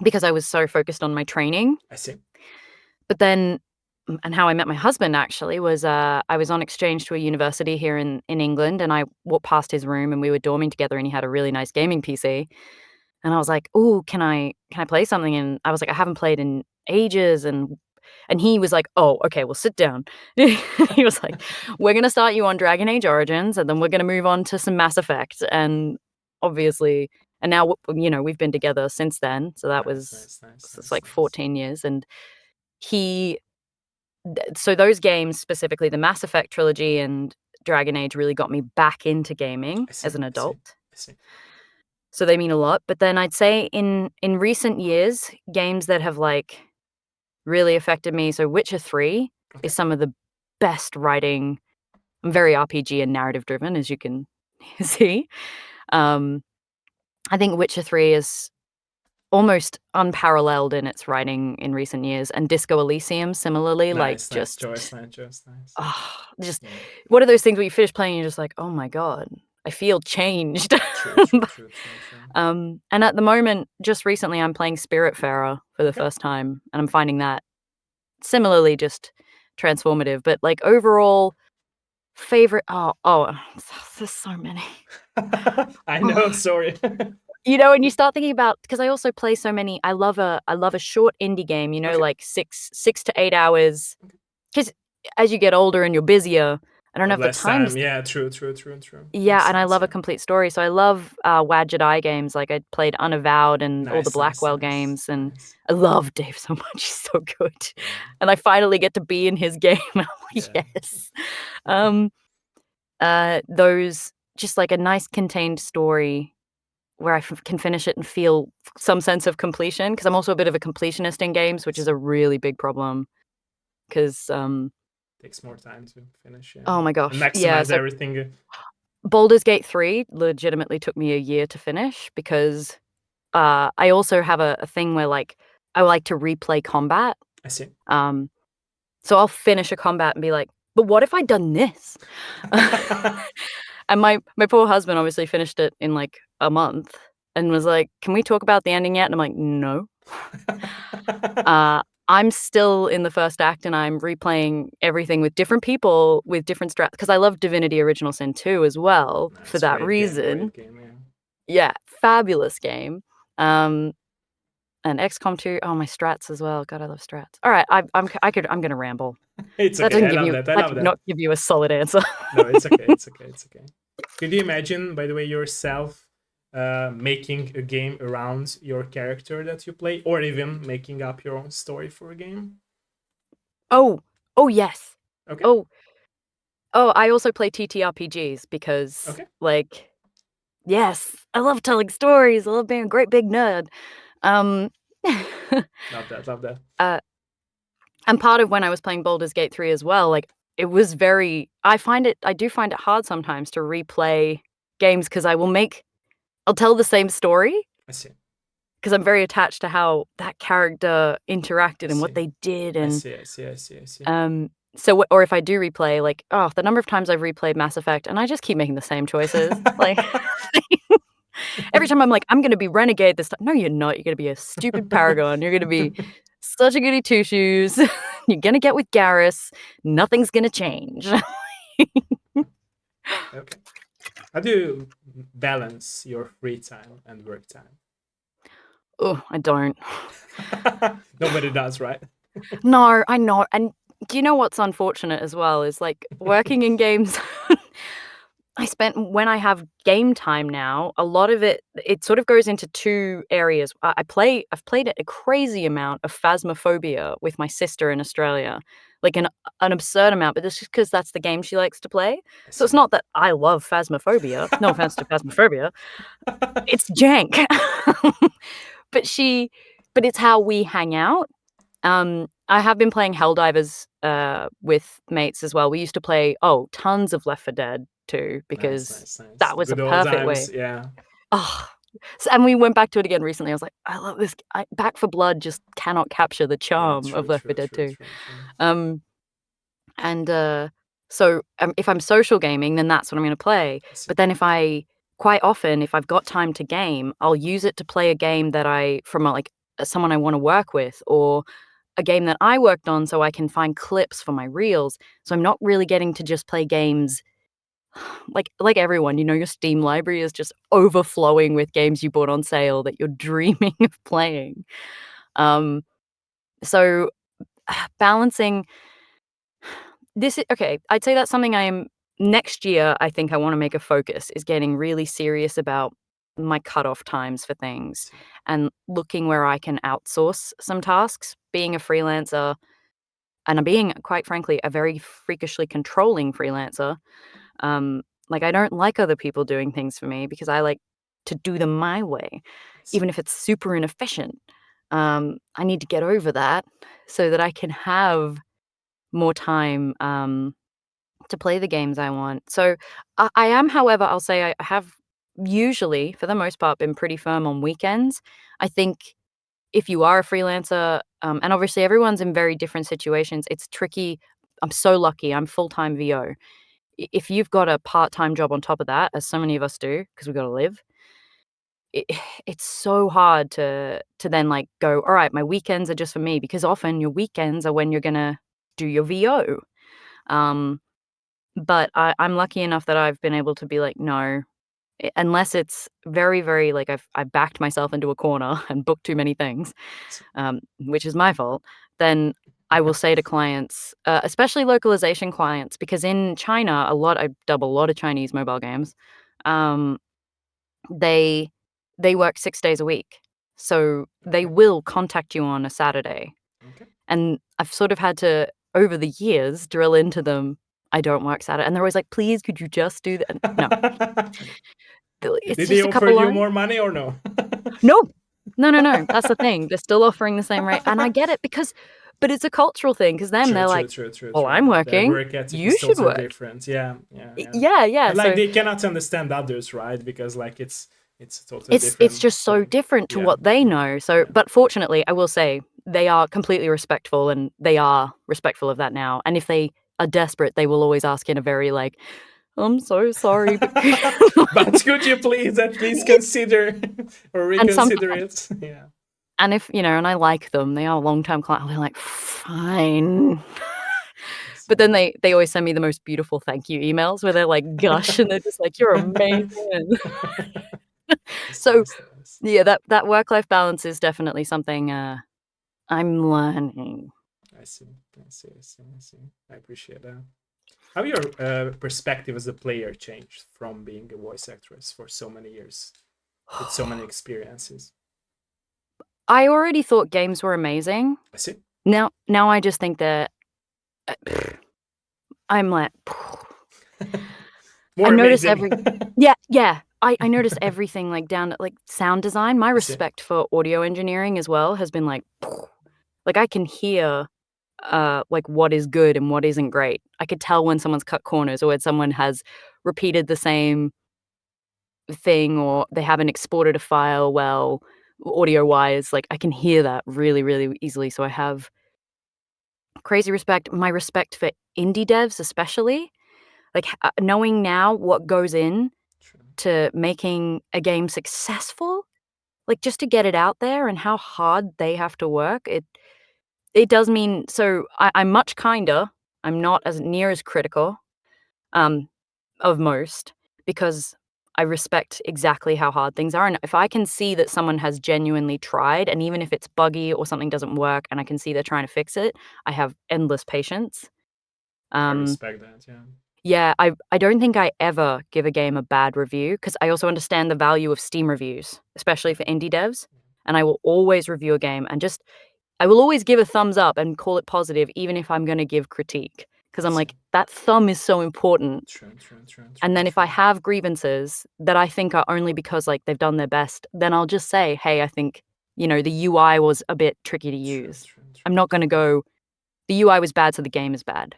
because I was so focused on my training. I see. But then, and how I met my husband actually was, I was on exchange to a university here in England, and I walked past his room and we were dorming together, and he had a really nice gaming PC. And I was like, "Ooh, can I play something?" And I was like, "I haven't played in ages." And he was like, "Oh, okay, well, sit down." He was like, "We're gonna start you on Dragon Age Origins, and then we're gonna move on to some Mass Effect." And obviously, and now, you know, we've been together since then. So that was it's like 14 years. And so those games, specifically the Mass Effect trilogy and Dragon Age, really got me back into gaming as an adult. I see. So they mean a lot. But then I'd say in recent years, games that have like really affected me. So Witcher 3 is some of the best writing. I'm very RPG and narrative driven, as you can see. I think Witcher 3 is almost unparalleled in its writing in recent years, and Disco Elysium similarly, Nice just choice. what are those things where you finish playing and you're just like, "Oh my god, I feel changed." True. And at the moment, just recently, I'm playing Spiritfarer for the first time, and I'm finding that similarly just transformative. But like overall favorite, there's so many. I know, sorry. You know, and you start thinking about, because I also play so many. I love a short indie game, you know, like 6 to 8 hours. Because as you get older and you're busier, I don't have the time. Yeah, true. Yeah, and I love a complete story. So I love Wadjet Eye games. Like I played Unavowed and all the Blackwell games, and I love Dave so much. He's so good. Yeah. And I finally get to be in his game. I'm like, yes. Those, just like a nice contained story where I can finish it and feel some sense of completion, because I'm also a bit of a completionist in games, which is a really big problem. Because takes more time to finish. Yeah. Oh my gosh, and maximize everything. Baldur's Gate 3 legitimately took me a year to finish, because I also have a thing where like I like to replay combat. I see. So I'll finish a combat and be like, "But what if I'd done this?" And my poor husband obviously finished it in like a month and was like, "Can we talk about the ending yet?" And I'm like, "No." I'm still in the first act, and I'm replaying everything with different people with different strats, because I love Divinity Original Sin 2 as well. That's for that reason. Yeah, fabulous game. And XCOM 2, my strats as well. God, I love strats. All right, I'm gonna ramble. It's okay. I love that. That did not give you a solid answer. No, it's okay. It's okay. Could you imagine, by the way, yourself making a game around your character that you play, or even making up your own story for a game? Oh, yes. Okay. Oh, I also play TTRPGs because, like, yes, I love telling stories. I love being a great big nerd. Love that. And part of when I was playing Baldur's Gate 3 as well, like, it was I do find it hard sometimes to replay games, because I'll tell the same story. I see. Because I'm very attached to how that character interacted and what they did. And I see. So, or if I do replay, like, the number of times I've replayed Mass Effect, and I just keep making the same choices. Like, every time I'm like, I'm gonna be Renegade this time. No, you're not. You're gonna be a stupid Paragon. You're gonna be such a goody two-shoes. You're gonna get with Garrus. Nothing's gonna change. Okay. How do you balance your free time and work time? Oh, I don't. Nobody does, right? No, I know. And do you know what's unfortunate as well is, like, working in games. When I have game time now, a lot of it sort of goes into two areas. I've played a crazy amount of Phasmophobia with my sister in Australia, like an absurd amount, but it's just because that's the game she likes to play. So it's not that I love Phasmophobia. No offense to Phasmophobia. It's jank. But it's how we hang out. I have been playing Helldivers with mates as well. We used to play tons of Left 4 Dead. to, because nice. that was a Good old perfect way. times, yeah. Oh, and we went back to it again recently. I was like, I love this. Back for Blood just cannot capture the charm of Left 4 Dead 2. So if I'm social gaming, then that's what I'm going to play. But then quite often, if I've got time to game, I'll use it to play a game that from someone I want to work with, or a game that I worked on, so I can find clips for my reels. So I'm not really getting to just play games like everyone, your Steam library is just overflowing with games you bought on sale that you're dreaming of playing. So balancing this is okay. I'd say that's something next year. I think I want to make a focus is getting really serious about my cutoff times for things and looking where I can outsource some tasks. Being a freelancer, and being, quite frankly, a very freakishly controlling freelancer. I don't like other people doing things for me because I like to do them my way, even if it's super inefficient. I need to get over that so that I can have more time to play the games I want. So I am, however, I'll say I have usually, for the most part, been pretty firm on weekends. I think if you are a freelancer, and obviously everyone's in very different situations, it's tricky. I'm so lucky. I'm full-time VO. If you've got a part-time job on top of that, as so many of us do, because we've got to live, it's so hard to then go, all right, my weekends are just for me, because often your weekends are when you're gonna do your VO. But I'm lucky enough that I've been able to be like, no, unless it's very, very I've backed myself into a corner and booked too many things, which is my fault, then I will say to clients, especially localization clients, because in China, I dub a lot of Chinese mobile games. They work 6 days a week, so they will contact you on a Saturday. And I've sort of had to, over the years, drill into them, I don't work Saturday, and they're always like, "Please, could you just do that?" No. It's Did just they a offer couple you lines. more money or no? No. No. That's the thing. They're still offering the same rate, and I get it but it's a cultural thing, because then they're like, True. "Well, I'm Their working. work ethic You is should totally work." different. Yeah. Yeah. And So they cannot understand others, right? Because it's totally it's different just so thing. different to what they know. So, but fortunately, I will say they are completely respectful, and they are respectful of that now. And if they are desperate, they will always ask in a very I'm so sorry, but but could you please at least consider or reconsider it? Yeah. And if, and I like them, they are a long-term client, I'll be like, fine. But then they always send me the most beautiful thank you emails where they're like gush and they're just like, you're amazing. So nice. yeah, that work-life balance is definitely something I'm learning. I see. I appreciate that. How your perspective as a player changed from being a voice actress for so many years with so many experiences? I already thought games were amazing. I see. Now I just think that I'm like, More I notice amazing. yeah. I notice everything down to sound design. My respect for audio engineering as well has been I can hear what is good and what isn't great. I could tell when someone's cut corners or when someone has repeated the same thing or they haven't exported a file well, audio-wise. I can hear that really, really easily. So I have crazy respect. My respect for indie devs especially, knowing now what goes in to making a game successful, just to get it out there and how hard they have to work. It does mean so I'm much kinder. I'm not as near as critical of most, because I respect exactly how hard things are. And if I can see that someone has genuinely tried, and even if it's buggy or something doesn't work and I can see they're trying to fix it, I have endless patience. I respect that, yeah. Yeah, I don't think I ever give a game a bad review, because I also understand the value of Steam reviews, especially for indie devs. And I will always review a game and I will always give a thumbs up and call it positive, even if I'm going to give critique, because I'm like, that thumb is so important. True. And then if I have grievances that I think are only because they've done their best, then I'll just say, hey, I think, the UI was a bit tricky to use. I'm not going to go, the UI was bad, so the game is bad.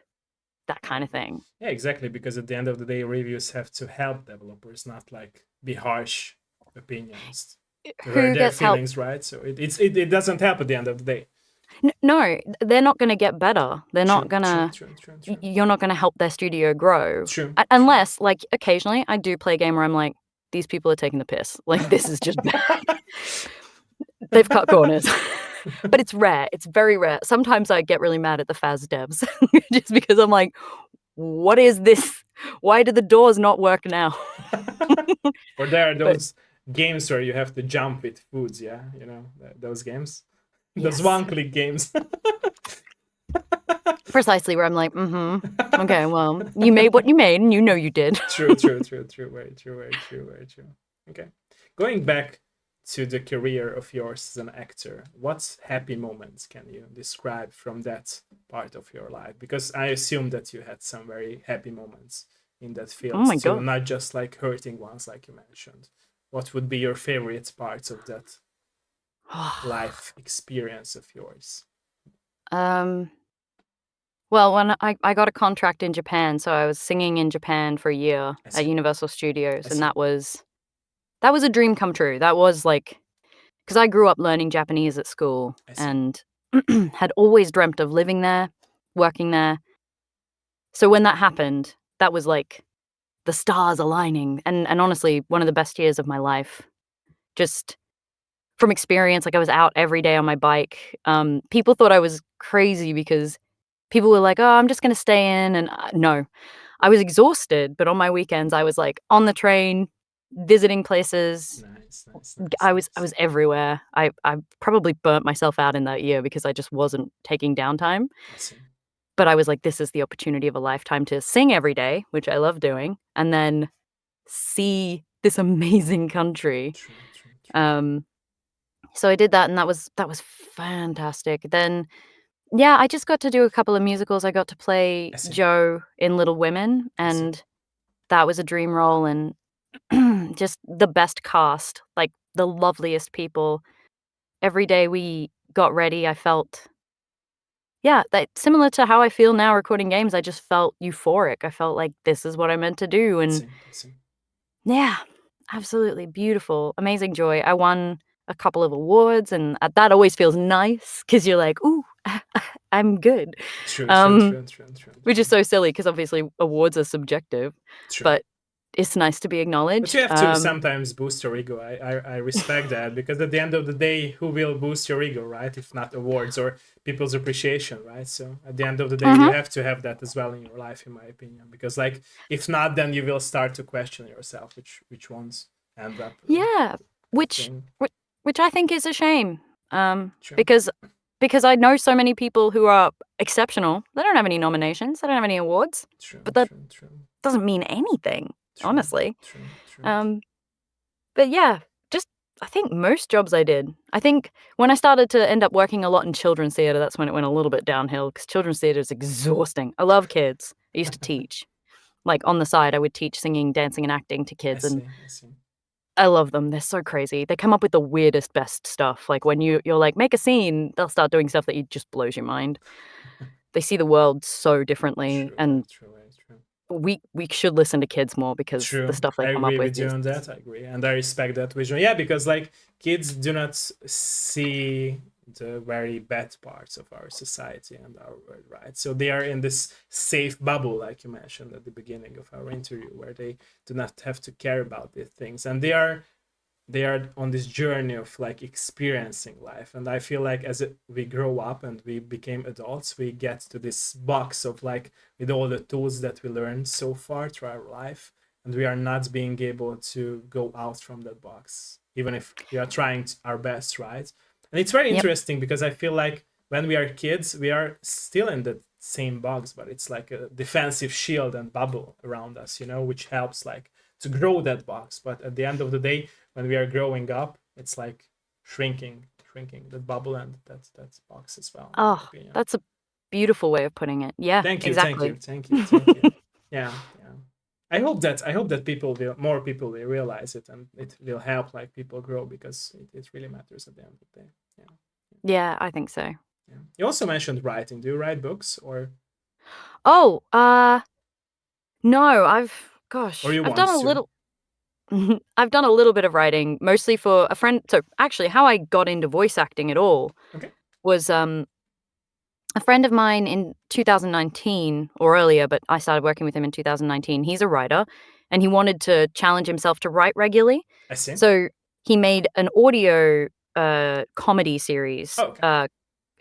that kind of thing. Yeah, exactly. Because at the end of the day, reviews have to help developers, not like be harsh opinions to hurt Who their gets help? feelings, right? So it doesn't help at the end of the day. No, they're not going to get better. They're not True, going true, to. true, true, true, You're not going to help their studio grow true, true. unless, like, occasionally I do play a game where I'm like, these people are taking the piss. Like, this is just bad. They've cut corners. But it's rare. It's very rare. Sometimes I get really mad at the Faz devs just because I'm like, what is this? Why do the doors not work now? Or there are But those games where you have to jump with foods, yeah, you know, those games, those yes, one-click games. precisely where I'm like, okay, well, you made what you made, and you know you did. True, true, true, true, very true, very true, very true. Okay, going back to the career of yours as an actor, what happy moments can you describe from that part of your life? Because I assume that you had some very happy moments in that Oh field my too, god. not just like hurting ones like you mentioned. What would be your favorite parts of that life experience of yours? um, well, when I got a contract in Japan, so I was singing in Japan for a year I at see. Universal I Studios, and see. that was a dream come true. That was like, because I grew up learning Japanese at school I see. and had always dreamt of living there, working there. So when that happened, that was like the stars aligning, and honestly, one of the best years of my life. Just from experience, like, I was out every day on my bike. People thought I was crazy because people were like, "Oh, I'm just gonna stay in," and, no. I was exhausted, but on my weekends, I was, like, on the train, visiting places. Nice, nice, I nice, was I nice. was everywhere. I probably burnt myself out in that year because I just wasn't taking downtime, I see. but I was like, "This is the opportunity of a lifetime to sing every day," which I love doing, and then see this amazing country. True, true, true. Um, so I did that, and that was fantastic. Then, yeah, I just got to do a couple of musicals. I got to play I see. Jo in Little Women, I see. and that was a dream role, and just the best cast, like, the loveliest people. Every day we got ready, I felt, yeah, that similar to how I feel now recording games, I just felt euphoric. I felt like this is what I meant to do, I and see. I see. yeah, absolutely beautiful, amazing joy. I won a couple of awards, and, that always feels nice because 'cause you're like, "Ooh, I'm good." True, true, Um, true, true, true, which is true. so silly because obviously awards are subjective, True. but it's nice to be But you acknowledged. have to sometimes boost your ego. I respect that because at the end of the day, who will boost your ego, right? If not awards or people's appreciation, right? So at the end of the day, you Mhm. have to have that as well in your life, in my opinion. Because like if not, then you will start to question yourself, which ones end up Yeah, which thing. whi which I think is a shame, True, because I know so many people who are exceptional. They don't have any nominations, they don't have any awards, true, but that true, true, doesn't mean anything, true, honestly. true, true. Um, but yeah, just I think most jobs I did. I think when I started to end up working a lot in children's theater, that's when it went a little bit downhill because children's theater is exhausting. I love kids. I used to teach. Like, on the side, I would teach singing, dancing, and acting to I kids, and see, I see. I love them. They're so crazy. They come up with the weirdest, best stuff. Like, when you're like, "Make a scene," they'll start doing stuff that you just blows your mind. They see the world so differently, True, very and true, very true. we should listen to kids more because the True, stuff they I come up agree with with you is on that. I agree, and I respect that vision. Yeah, because like kids do not see the very bad parts of our society and our world, right? So they are in this safe bubble, like you mentioned at the beginning of our interview, where they do not have to care about these things, and they are on this journey of like experiencing life. And I feel like as we grow up and we became adults, we get to this box of like with all the tools that we learned so far through our life, and we are not being able to go out from that box even if we are trying our best, right? And it's very yep. interesting because I feel like when we are kids we are still in the same box, but it's like a defensive shield and bubble around us, which helps like to grow that box. But at the end of the day, when we are growing up, it's like shrinking that bubble and that box as well, in my Oh, opinion. that's a beautiful way of putting it. Yeah, Thank you, thank you, exactly. thank you, thank you. Yeah, yeah. I hope that more people will realize it, and it will help like people grow because it really matters at the end of the day. Yeah, Yeah, I think so. yeah. You also mentioned writing. Do you write books or? Oh, no, Or you I've want done a to? little I've done a little bit of writing, mostly for a friend. So, actually, how I got into voice acting at all Okay. was, a friend of mine in 2019 or earlier, but I started working with him in 2019. He's a writer, and he wanted to challenge himself to write regularly. I see. So he made an audio comedy series, Oh, okay.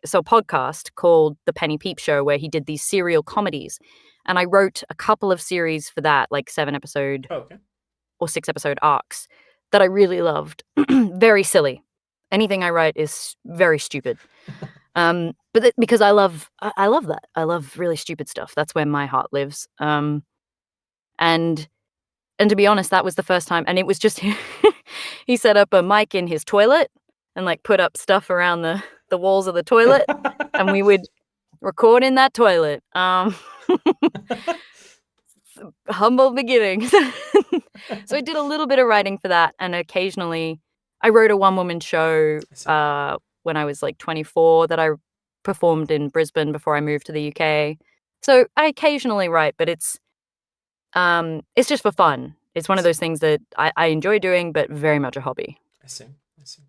so podcast called The Penny Peep Show, where he did these serial comedies. And I wrote a couple of series for that, like 7 episode Oh, okay. or 6 episode arcs that I really loved. Very silly. Anything I write is very stupid. Because I love that. I love really stupid stuff. That's where my heart lives. And to be honest, that was the first time, and it was just he set up a mic in his toilet and, like, put up stuff around the walls of the toilet, and we would record in that toilet. Humble beginnings. So I did a little bit of writing for that, and occasionally I wrote a one-woman show, I see. when I was, like, 24 that I performed in Brisbane before I moved to the UK. So I occasionally write, but it's just for fun. It's one I of see. those things that I enjoy doing, but very much a hobby. I see. I see.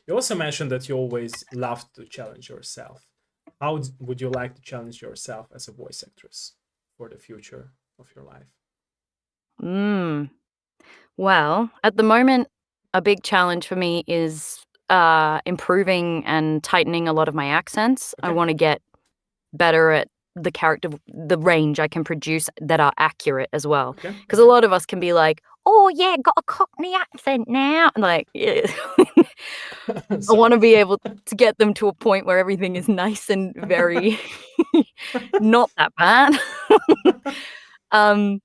You also mentioned that you always loved to challenge yourself. How would you like to challenge yourself as a voice actress for the future of your life? Mm. Well, at the moment, a big challenge for me is, improving and tightening a lot of my accents. I Okay. wanna get better at the range I can produce that are accurate as well. Okay. Because a Okay. lot of us can be like, "Oh, yeah, got a Cockney accent now." And like, yeah. I Sorry. wanna be able to get them to a point where everything is nice and very not that bad. Um,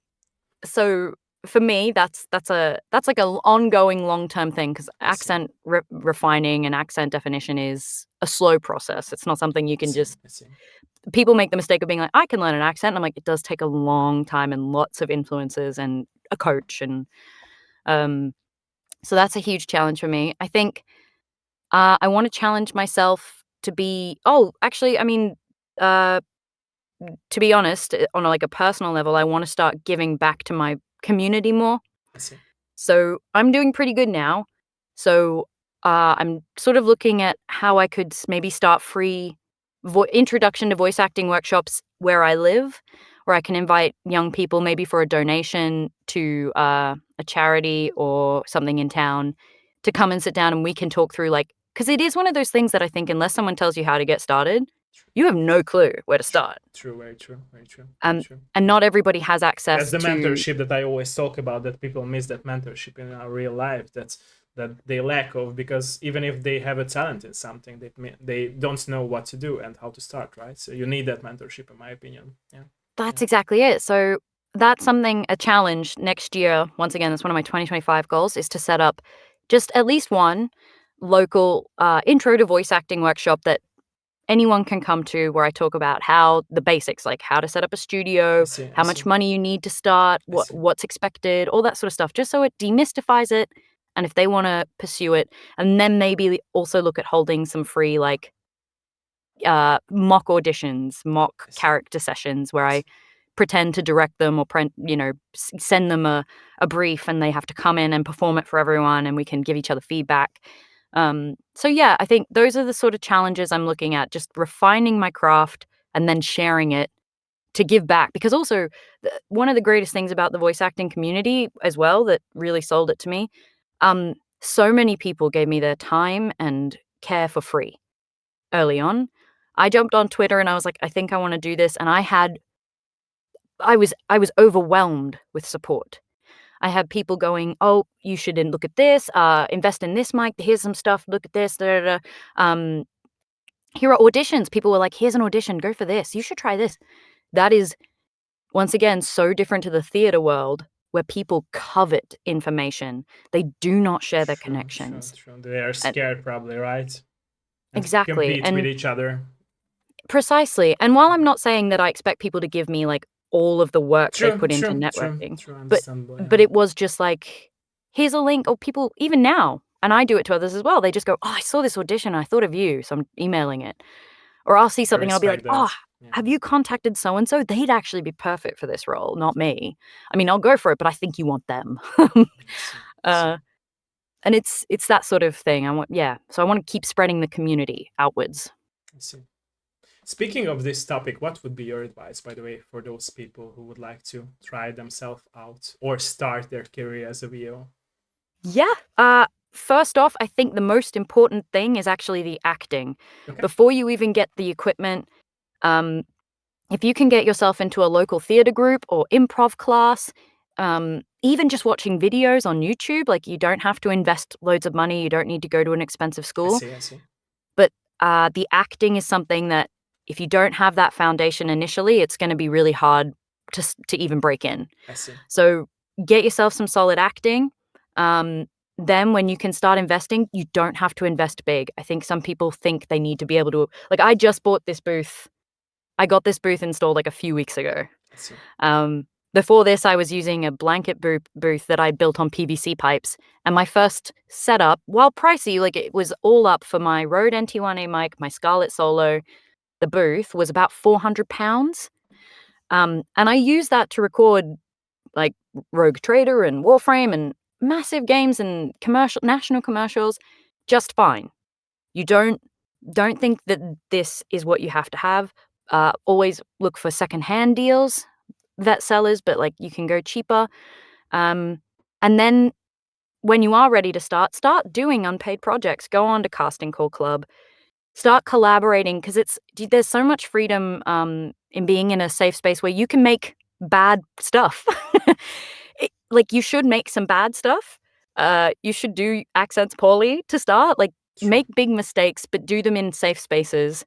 so for me, that's like a ongoing long-term thing because I see. accent refining and accent definition is a slow process. It's not something you I can see. just I see. people make the mistake of being like, "I can learn an accent." I'm like, "It does take a long time and lots of influences and a coach," and, um, so that's a huge challenge for me. I think, I wanna challenge myself to be actually, I mean, uh, to be honest, on, like, a personal level, I wanna start giving back to my community more. I see. So, I'm doing pretty good now. So, I'm sort of looking at how I could maybe start free introduction to voice acting workshops where I live, where I can invite young people maybe for a donation to a charity or something in town to come and sit down and we can talk through like because it is one of those things that I think unless someone tells you how to get started, True. you have no clue where to True. start. True. Very true. Very true. Very Um, true. and not everybody has That's access the to mentorship that I always talk about. That people miss that mentorship in our real life. That they lack of because even if they have a talent in something, they don't know what to do and how to start. Right. So you need that mentorship, in my opinion. Yeah. That's Yeah. exactly it. So that's something a challenge next year. Once again, that's one of my 2025 goals is to set up just at least one local intro to voice acting workshop that anyone can come to where I talk about how the basics, like how to set up a I studio, see. I how much see. money you need to start, I see. what's expected, all that sort of stuff, just so it demystifies it. And if they want to pursue it, and then maybe also look at holding some free like mock auditions, mock I see. character sessions where I I see. pretend to direct them or send them a brief and they have to come in and perform it for everyone and we can give each other feedback. So yeah, I think those are the sort of challenges I'm looking at, just refining my craft and then sharing it to give back. Because also, one of the greatest things about the voice acting community as well that really sold it to me, so many people gave me their time and care for free early on. I jumped on Twitter and I was like, "I think I wanna do this," and I was overwhelmed with support. I had people going, "Oh, you should look at this, invest in this mic, here's some stuff, look at this, da, da, da." Um, Here are auditions. People were like, "Here's an audition, go for this. You should try this." That is, once again, so different to the theater world where people covet information. They do not share their True. True. connections. True. They are And scared, probably, right? And exactly, compete with and each other. precisely, and while I'm not saying that I expect people to give me, like, all of the work they've True. put into True. True. networking, True. but Understandable. Yeah. but it was just like, "Here's a link," or people even now, and I do it to others as well, they just go, "Oh, I saw this audition, I thought of you, so I'm emailing it." Or I'll see I something and I'll be like, respect "Oh, that. have you contacted so and so? They'd actually be perfect for this role, not me. I mean, I'll go for it, but I think you want them. And it's that sort of thing. So I want to keep spreading the community outwards. I see. Speaking of this topic, what would be your advice, by the way, for those people who would like to try themselves out or start their career as a VO? Yeah. First off, I think the most important thing is actually the acting. Okay. Before you even get the equipment, if you can get yourself into a local theater group or improv class, even just watching videos on YouTube, like you don't have to invest loads of money. You don't need to go to an expensive school. I see. But the acting is something that if you don't have that foundation initially, it's going to be really hard to even break in. I see. So get yourself some solid acting. Then when you can start investing, you don't have to invest big. I think some people think they need to be able to, like, I just bought this booth. I got this booth installed like a few weeks ago. I see. Before this, I was using a blanket booth that I built on PVC pipes. And my first setup, while pricey, like it was all up for my Rode NT1A mic, my Scarlett Solo, the booth was about £400. And I used that to record like Rogue Trader and Warframe and massive games and national commercials just fine. You don't think that this is what you have to have. Always look for secondhand deals, vet sellers, but like you can go cheaper. And then when you are ready to start doing unpaid projects. Go on to Casting Call Club. Start collaborating because there's so much freedom in being in a safe space where you can make bad stuff. Like you should make some bad stuff. You should do accents poorly to start. Like make big mistakes, but do them in safe spaces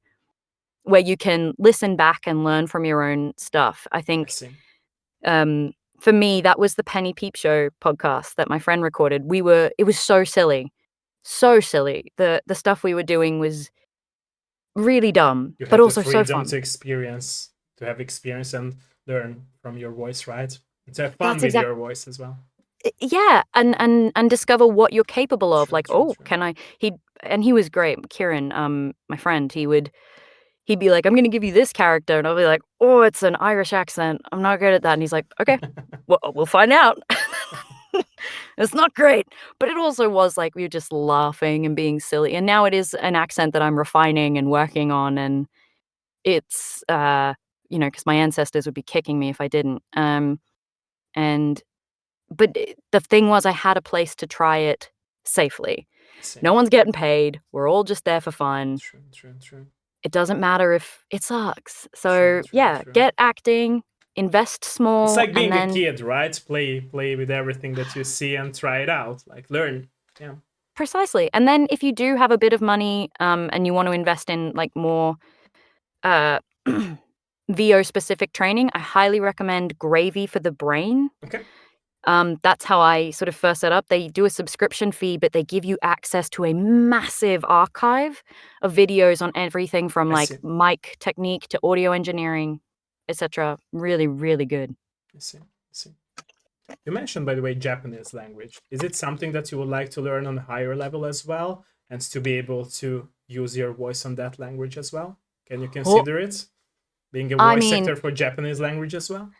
where you can listen back and learn from your own stuff. I think for me, that was the Penny Peep Show podcast that my friend recorded. It was so silly. So silly. The stuff we were doing was really dumb, you but also the so fun. to have experience and learn from your voice, right? To have fun with your voice as well. Yeah, and discover what you're capable of. Can I? He was great. Kieran, my friend, he'd be like, I'm going to give you this character. And I'll be like, oh, it's an Irish accent. I'm not good at that. And he's like, okay, well, we'll find out. It's not great. But it also was like, we were just laughing and being silly. And now it is an accent that I'm refining and working on. And it's, because my ancestors would be kicking me if I didn't. But the thing was, I had a place to try it safely. No one's getting paid. We're all just there for fun. True. It doesn't matter if it sucks. So true. Get acting, invest small. It's like being a kid, right? Play with everything that you see and try it out. Like learn. Yeah. Precisely. And then if you do have a bit of money, and you want to invest in like more VO specific training, I highly recommend Gravy for the Brain. Okay. That's how I sort of first set up. They do a subscription fee, but they give you access to a massive archive of videos on everything from mic technique to audio engineering, etc. Really, really good. I see. You mentioned, by the way, Japanese language. Is it something that you would like to learn on a higher level as well, and to be able to use your voice on that language as well? Can you consider it being a voice actor for Japanese language as well?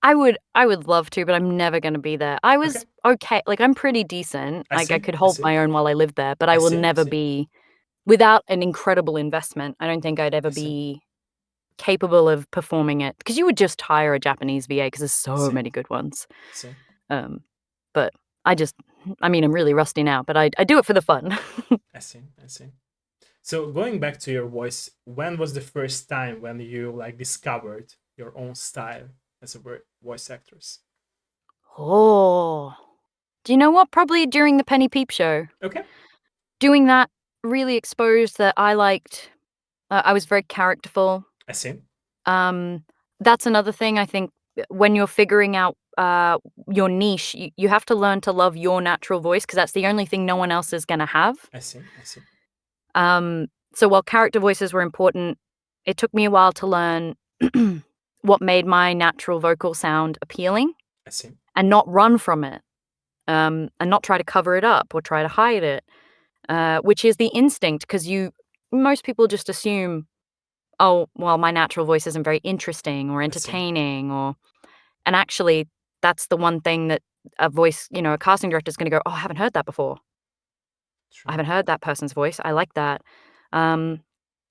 I would love to, but I'm never going to be there. I was okay. Like I'm pretty decent. I could hold my own while I lived there, but I will never be without an incredible investment. I don't think I'd ever be capable of performing it because you would just hire a Japanese VA because there's so many good ones. But I'm really rusty now, but I do it for the fun. I see. So going back to your voice, when was the first time when you discovered your own style as a voice actress? Oh, do you know what? Probably during the Penny Peep Show. Okay. Doing that really exposed that I liked. I was very characterful. I see. That's another thing I think when you're figuring out your niche, you have to learn to love your natural voice because that's the only thing no one else is going to have. I see. So while character voices were important, it took me a while to learn what made my natural vocal sound appealing. I see. And not run from it, and not try to cover it up or try to hide it, which is the instinct because most people just assume, oh, well, my natural voice isn't very interesting or I see. entertaining, and actually, that's the one thing that a casting director is gonna go, "Oh, I haven't heard that before. I True. haven't heard that person's voice. I like that." Um,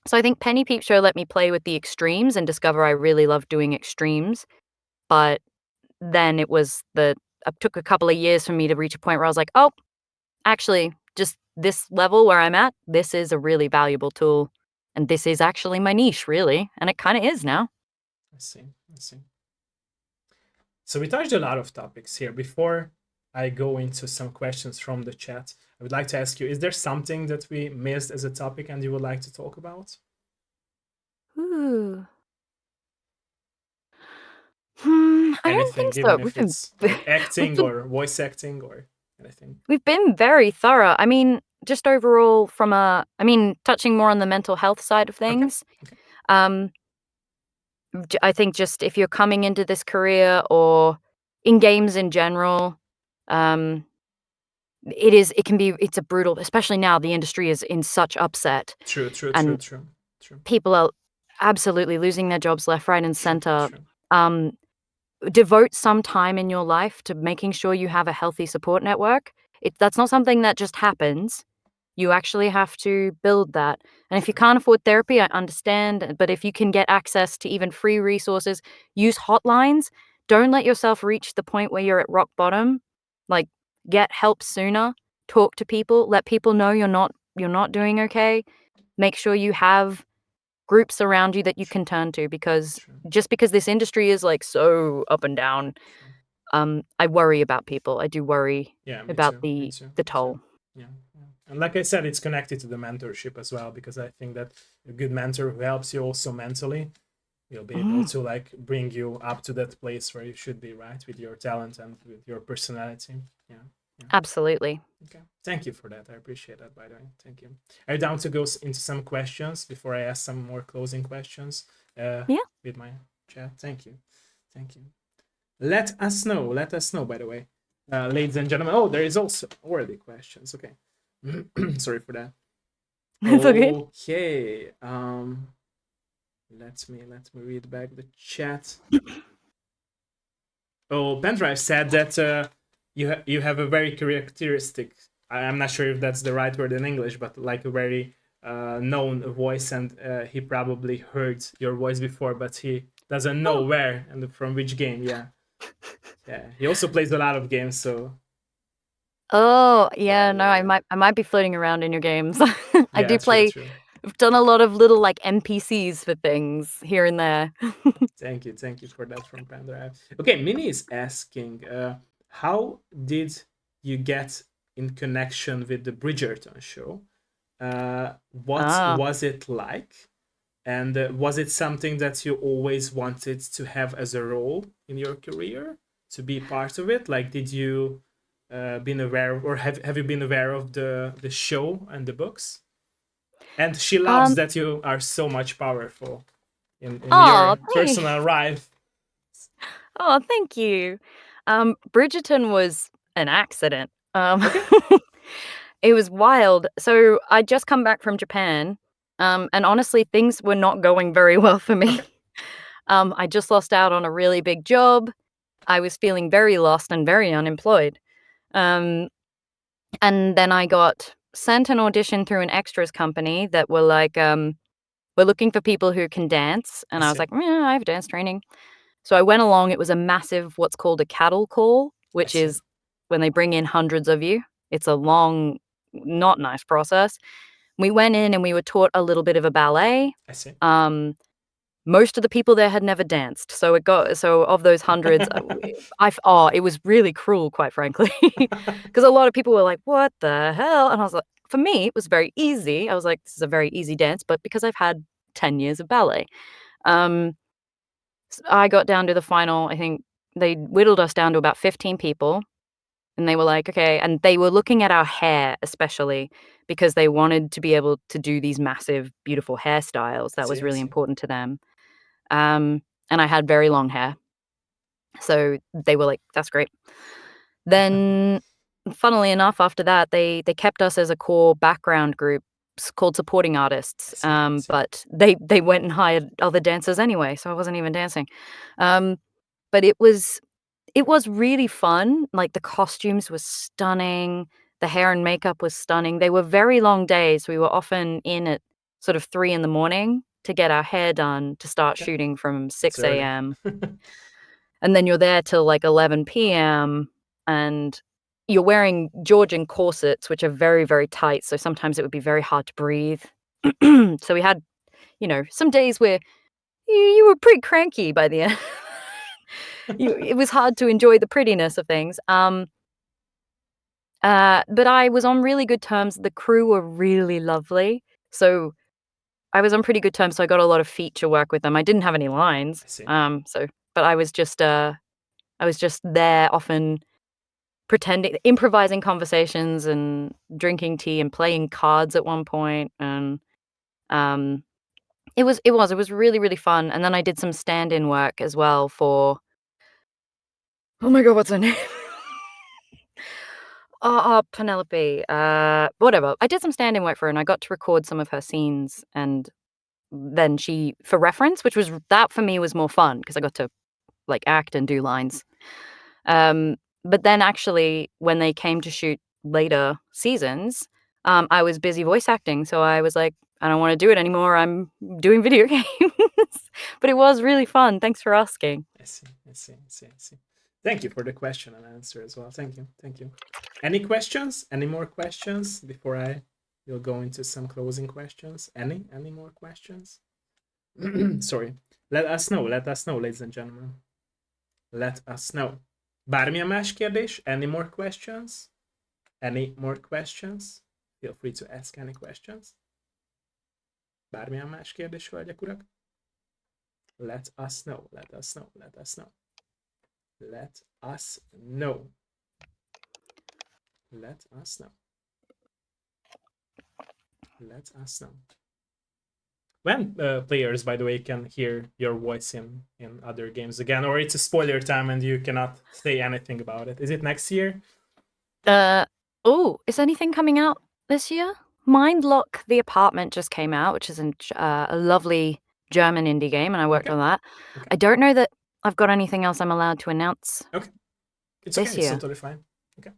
so I think Penny Peep Show let me play with the extremes and discover I really love doing extremes, but then it took a couple of years for me to reach a point where I was like, "Oh, actually, just this level where I'm at, this is a really valuable tool, and this is actually my niche, really," and it kinda is now. I see. I see. So we touched a lot of topics here. Before I go into some questions from the chat, I would like to ask you, is there something that we missed as a topic and you would like to talk about? Ooh. I don't Anything, think so. even if it's like We've acting been or voice acting or anything. we've been very thorough. I mean, just overall touching more on the mental health side of Okay. things, Okay. um, I think just if you're coming into this career or in games in general, um, it's a brutal, especially now the industry is in such upset True, true, true, and true, true, people are absolutely losing their jobs left, right, and true, center. true. Um, Devote some time in your life to making sure you have a healthy support network. That's not something that just happens. You actually have to build that. And if you True. can't afford therapy, I understand, but if you can get access to even free resources, use hotlines. Don't let yourself reach the point where you're at rock bottom. Like, get help sooner. Talk to people. Let people know you're not doing okay. Make sure you have groups around you that you True. can turn to, because True. just because this industry is, like, so up and down, True. I worry about people. I do worry Yeah, me about too. Me the too. the Me too. toll. Yeah, yeah. And like I said, it's connected to the mentorship as well, because I think that a good mentor who helps you also mentally will be able Mhm. to like bring you up to that place where you should be, right? With your talent and with your personality. Yeah. Yeah. Absolutely. Okay. Thank you for that. I appreciate that, by the way. Thank you. Are you down to go into some questions before I ask some more closing questions Yeah. with my chat? Thank you. Thank you. Let us know. Let us know, by the way, ladies and gentlemen. Oh, there is also already questions. Okay. Sorry for that. It's okay. Okay. Let me read back the chat. Oh, Pendrive said that you have a very characteristic. I'm not sure if that's the right word in English, but like a very known voice, and he probably heard your voice before, but he doesn't know Oh. where and from which game. Yeah, yeah. He also plays a lot of games, so Oh, yeah, yeah, no, yeah, I yeah. might be floating around in your games. I Yeah, do true, play true. I've done a lot of little, like, NPCs for things here and there. Thank you for that from Panda. Okay, Minnie is asking, how did you get in connection with the Bridgerton show? What Ah. was it like? And was it something that you always wanted to have as a role in your career, to be part of it? Like, did you been aware of, or have you been aware of the show and the books? And she loves Um, that you are so much powerful in oh, your personal life. oh, thank you. Bridgerton was an accident. Okay, It was wild. So I'd just come back from Japan, and honestly, things were not going very well for me. okay, I just lost out on a really big job. I was feeling very lost and very unemployed. Um, and then I got sent an audition through an extras company that were like, "We're looking for people who can dance." I And I was see, like, "Yeah, I have dance training." So I went along. It was a massive, what's called a cattle call, I which see. is when they bring in hundreds of you. It's a Wow, long, not nice process. We went in and we were taught a little bit of a ballet. I see. Um, Most of the people there had never danced, so of those hundreds, it was really cruel, quite frankly, because a lot of people were like, "What the hell?" And I was like, for me, it was very easy. I was like, "This is a very easy dance," but because I've had 10 years of ballet. Um, I got down to the final. I think they whittled us down to about 15 people, and they were like, "Okay," and they were looking at our hair especially because they wanted to be able to do these massive, beautiful hairstyles. I That see, was I really see. important to them. And I had very long hair, so they were like, "That's great." Then, funnily enough, after that, they kept us as a core background group groups called supporting artists, I see. but they went and hired other dancers anyway, so I wasn't even dancing. But it was really fun, like, the costumes were stunning, the hair and makeup was stunning. They were very long days. We were often in at sort of 3 in the morning to get our hair done to start Okay, shooting from it's 6 early. AM, and then you're there till, like, 11 PM, and you're wearing Georgian corsets, which are very, very tight, so sometimes it would be very hard to breathe. So we had, some days where you were pretty cranky by the end. It was hard to enjoy the prettiness of things. But I was on really good terms. The crew were really lovely. So I was on pretty good terms, so I got a lot of feature work with them. I didn't have any lines. I see. But I was just there often pretending improvising conversations and drinking tea and playing cards at one point, and um it was really, really fun. And then I did some stand-in work as well for, oh my god, what's her name? Penelope, whatever. I did some stand-in work for her, and I got to record some of her scenes, and then she for reference, which was that for me was more fun because I got to, like, act and do lines. Um, but then actually when they came to shoot later seasons, I was busy voice acting, so I was like, "I don't wanna do it anymore, I'm doing video games." But it was really fun, thanks for asking. I see. I see. I see. I see. Thank you for the question and answer as well. Thank you. Thank you. Any questions? Any more questions before I will go into some closing questions? Any more questions? Sorry. Let us know. Let us know, ladies and gentlemen. Let us know. Bármilyen más kérdés? Any more questions? Any more questions? Feel free to ask any questions. Bármilyen más kérdés, hölgyek, urak? Let us know. Let us know. Let us know. Let us know. Let us know. Let us know. When players, by the way, can hear your voice in other games again, or it's a spoiler time and you cannot say anything about it. Is it next year? Is anything coming out this year? Mindlock: The Apartment just came out, which is a lovely German indie game, and I worked Okay. on that. Okay. I don't know that I've got anything else I'm allowed to announce Okay. It's okay. this It's year. totally fine. Okay.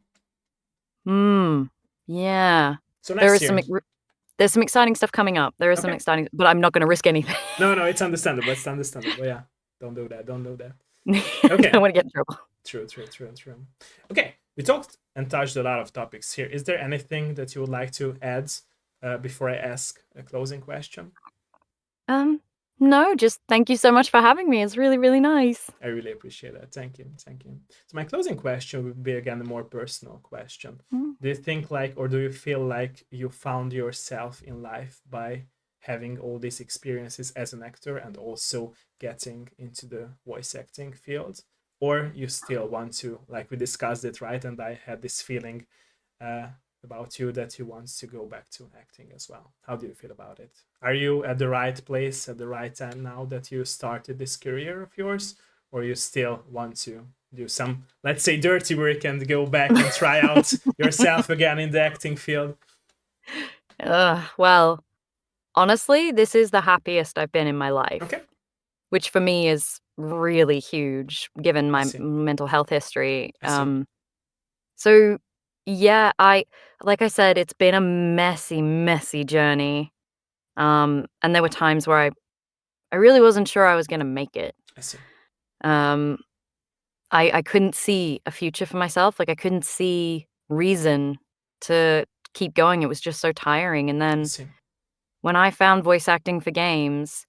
Yeah. So There next is year. there's some exciting stuff coming up. There is some Okay. exciting, but I'm not gonna risk anything. No, no, it's understandable. It's understandable. Yeah. Don't do that. Don't do that. I Okay. don't wanna get in trouble. True, true, true, true. Okay, we talked and touched a lot of topics here. Is there anything that you would like to add before I ask a closing question? No, just thank you so much for having me. It's really, really nice. I really appreciate that. Thank you. Thank you. So my closing question would be again a more personal question. Mm. Do you think like or do you feel like you found yourself in life by having all these experiences as an actor and also getting into the voice acting field? Or you still want to, like we discussed it, right? And I had this feeling uh, about you that you want to go back to acting as well. How do you feel about it? Are you at the right place at the right time now that you started this career of yours, or you still want to do some, let's say, dirty work and go back and try out yourself again in the acting field? Well, honestly, this is the happiest I've been in my life, Okay, which for me is really huge given I my see. mental health history. I see. So yeah, like I said, it's been a messy, messy journey. And there were times where I really wasn't sure I was gonna make it. I see. Um, I couldn't see a future for myself. Like, I couldn't see reason to keep going. It was just so tiring. And I then see. when I found voice acting for games,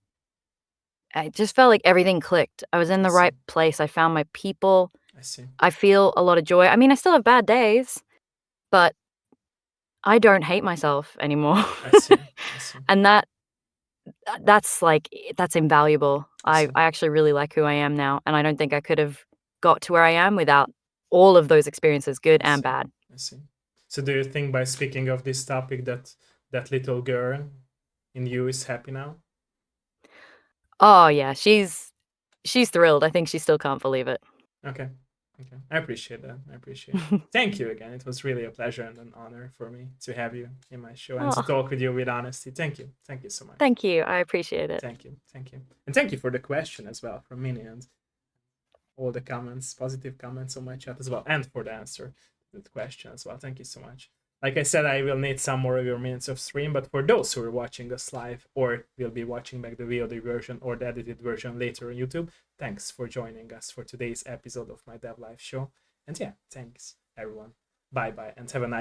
I just felt like everything clicked. I was in I the see. right place. I found my people. I see. I feel a lot of joy. I mean, I still have bad days, but I don't hate myself anymore. I see. I see. And that's invaluable. I I see. I actually really like who I am now, and I don't think I could have got to where I am without all of those experiences, good I and see. bad. I see. So do you think by speaking of this topic that that little girl in you is happy now? Oh, yeah, she's thrilled. I think she still can't believe it. Okay. Okay. I appreciate that. I appreciate it. Thank you again. It was really a pleasure and an honor for me to have you in my show and to Oh, talk with you with honesty. Thank you. Thank you so much. thank you. I appreciate it. Thank you. Thank you. And thank you for the question as well from Minnie and all the comments, positive comments on my chat as well, and for the answer to the question as well. Thank you so much. Like I said, I will need some more of your minutes of stream, but for those who are watching us live or will be watching back the VOD version or the edited version later on YouTube, thanks for joining us for today's episode of my Dev Live show. And yeah, thanks everyone. Bye bye and have a nice